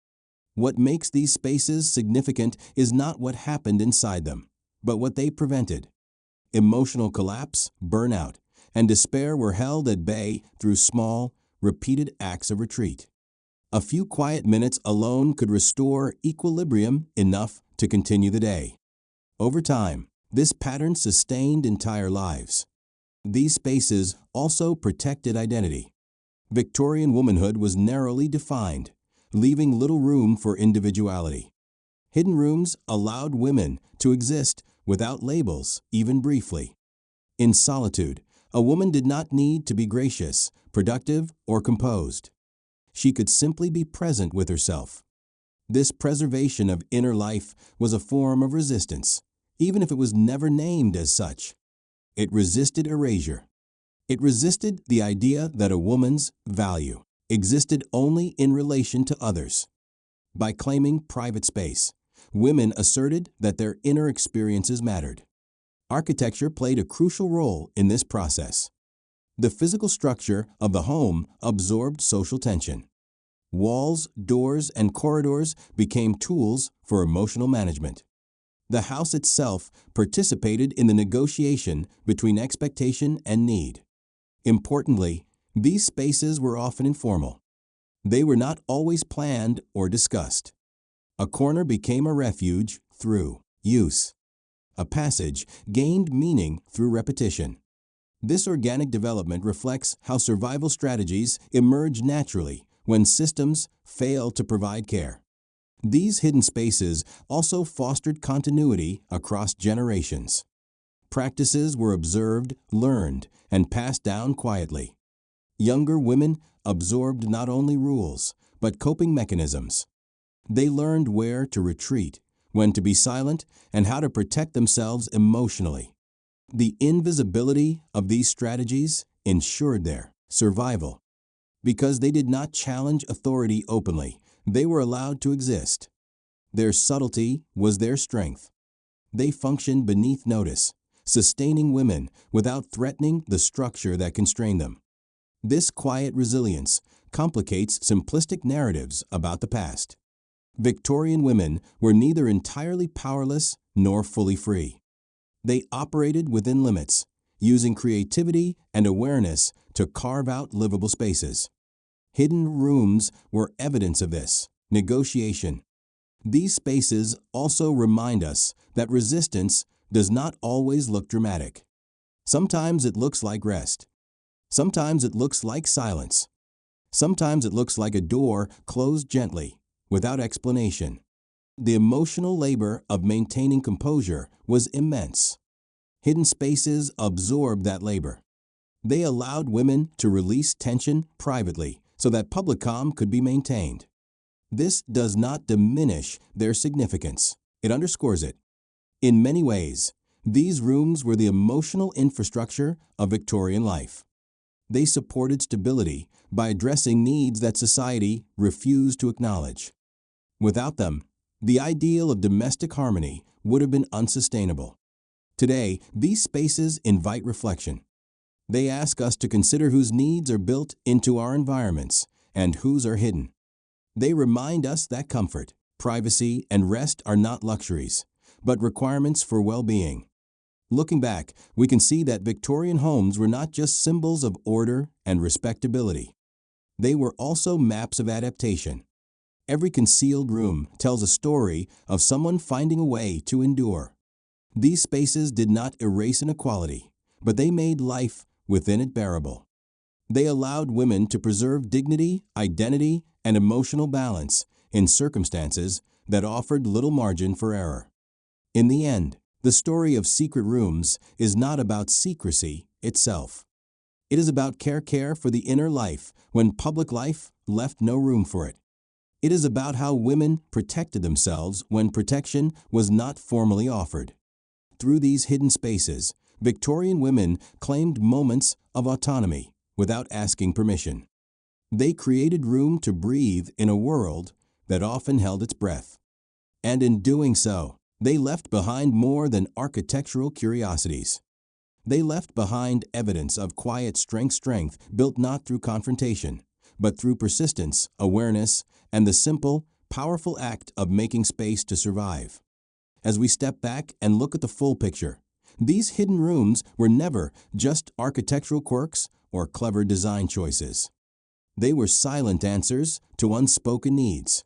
What makes these spaces significant is not what happened inside them, but what they prevented. Emotional collapse, burnout, and despair were held at bay through small, repeated acts of retreat. A few quiet minutes alone could restore equilibrium enough to continue the day. Over time, this pattern sustained entire lives. These spaces also protected identity. Victorian womanhood was narrowly defined, leaving little room for individuality. Hidden rooms allowed women to exist without labels, even briefly. In solitude, a woman did not need to be gracious, productive, or composed. She could simply be present with herself. This preservation of inner life was a form of resistance, even if it was never named as such. It resisted erasure. It resisted the idea that a woman's value existed only in relation to others. By claiming private space, women asserted that their inner experiences mattered. Architecture played a crucial role in this process. The physical structure of the home absorbed social tension. Walls, doors, and corridors became tools for emotional management. The house itself participated in the negotiation between expectation and need. Importantly, these spaces were often informal. They were not always planned or discussed. A corner became a refuge through use. A passage gained meaning through repetition. This organic development reflects how survival strategies emerge naturally when systems fail to provide care. These hidden spaces also fostered continuity across generations. Practices were observed, learned, and passed down quietly. Younger women absorbed not only rules, but coping mechanisms. They learned where to retreat, when to be silent, and how to protect themselves emotionally. The invisibility of these strategies ensured their survival. Because they did not challenge authority openly, they were allowed to exist. Their subtlety was their strength. They functioned beneath notice, sustaining women without threatening the structure that constrained them. This quiet resilience complicates simplistic narratives about the past. Victorian women were neither entirely powerless nor fully free. They operated within limits, using creativity and awareness to carve out livable spaces. Hidden rooms were evidence of this negotiation. These spaces also remind us that resistance does not always look dramatic. Sometimes it looks like rest. Sometimes it looks like silence. Sometimes it looks like a door closed gently, without explanation. The emotional labor of maintaining composure was immense. Hidden spaces absorbed that labor. They allowed women to release tension privately so that public calm could be maintained. This does not diminish their significance. It underscores it. In many ways, these rooms were the emotional infrastructure of Victorian life. They supported stability by addressing needs that society refused to acknowledge. Without them, the ideal of domestic harmony would have been unsustainable. Today, these spaces invite reflection. They ask us to consider whose needs are built into our environments and whose are hidden. They remind us that comfort, privacy, and rest are not luxuries, but requirements for well-being. Looking back, we can see that Victorian homes were not just symbols of order and respectability. They were also maps of adaptation. Every concealed room tells a story of someone finding a way to endure. These spaces did not erase inequality, but they made life within it bearable. They allowed women to preserve dignity, identity, and emotional balance in circumstances that offered little margin for error. In the end, the story of secret rooms is not about secrecy itself. It is about care for the inner life when public life left no room for it. It is about how women protected themselves when protection was not formally offered. Through these hidden spaces, Victorian women claimed moments of autonomy without asking permission. They created room to breathe in a world that often held its breath. And in doing so, they left behind more than architectural curiosities. They left behind evidence of quiet strength built not through confrontation, but through persistence, awareness, and the simple, powerful act of making space to survive. As we step back and look at the full picture, these hidden rooms were never just architectural quirks or clever design choices. They were silent answers to unspoken needs.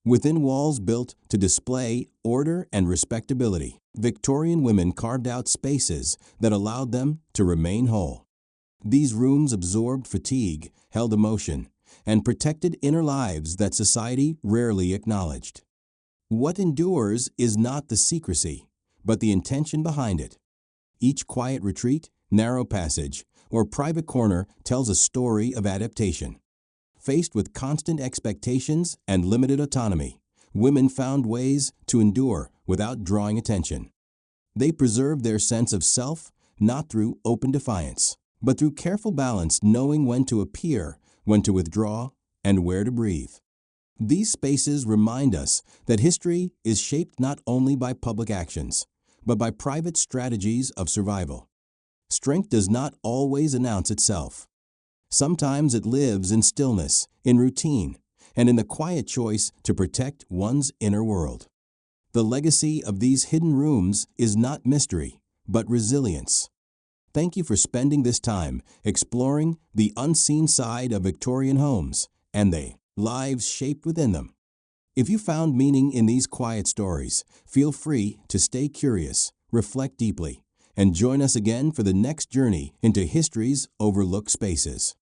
Within walls built to display order and respectability, Victorian women carved out spaces that allowed them to remain whole. These rooms absorbed fatigue, held emotion, and protected inner lives that society rarely acknowledged. What endures is not the secrecy, but the intention behind it. Each quiet retreat, narrow passage, or private corner tells a story of adaptation. Faced with constant expectations and limited autonomy, women found ways to endure without drawing attention. They preserved their sense of self not through open defiance, but through careful balance, knowing when to appear, when to withdraw, and where to breathe. These spaces remind us that history is shaped not only by public actions, but by private strategies of survival. Strength does not always announce itself. Sometimes it lives in stillness, in routine, and in the quiet choice to protect one's inner world. The legacy of these hidden rooms is not mystery, but resilience. Thank you for spending this time exploring the unseen side of Victorian homes and the lives shaped within them. If you found meaning in these quiet stories, feel free to stay curious, reflect deeply, and join us again for the next journey into history's overlooked spaces.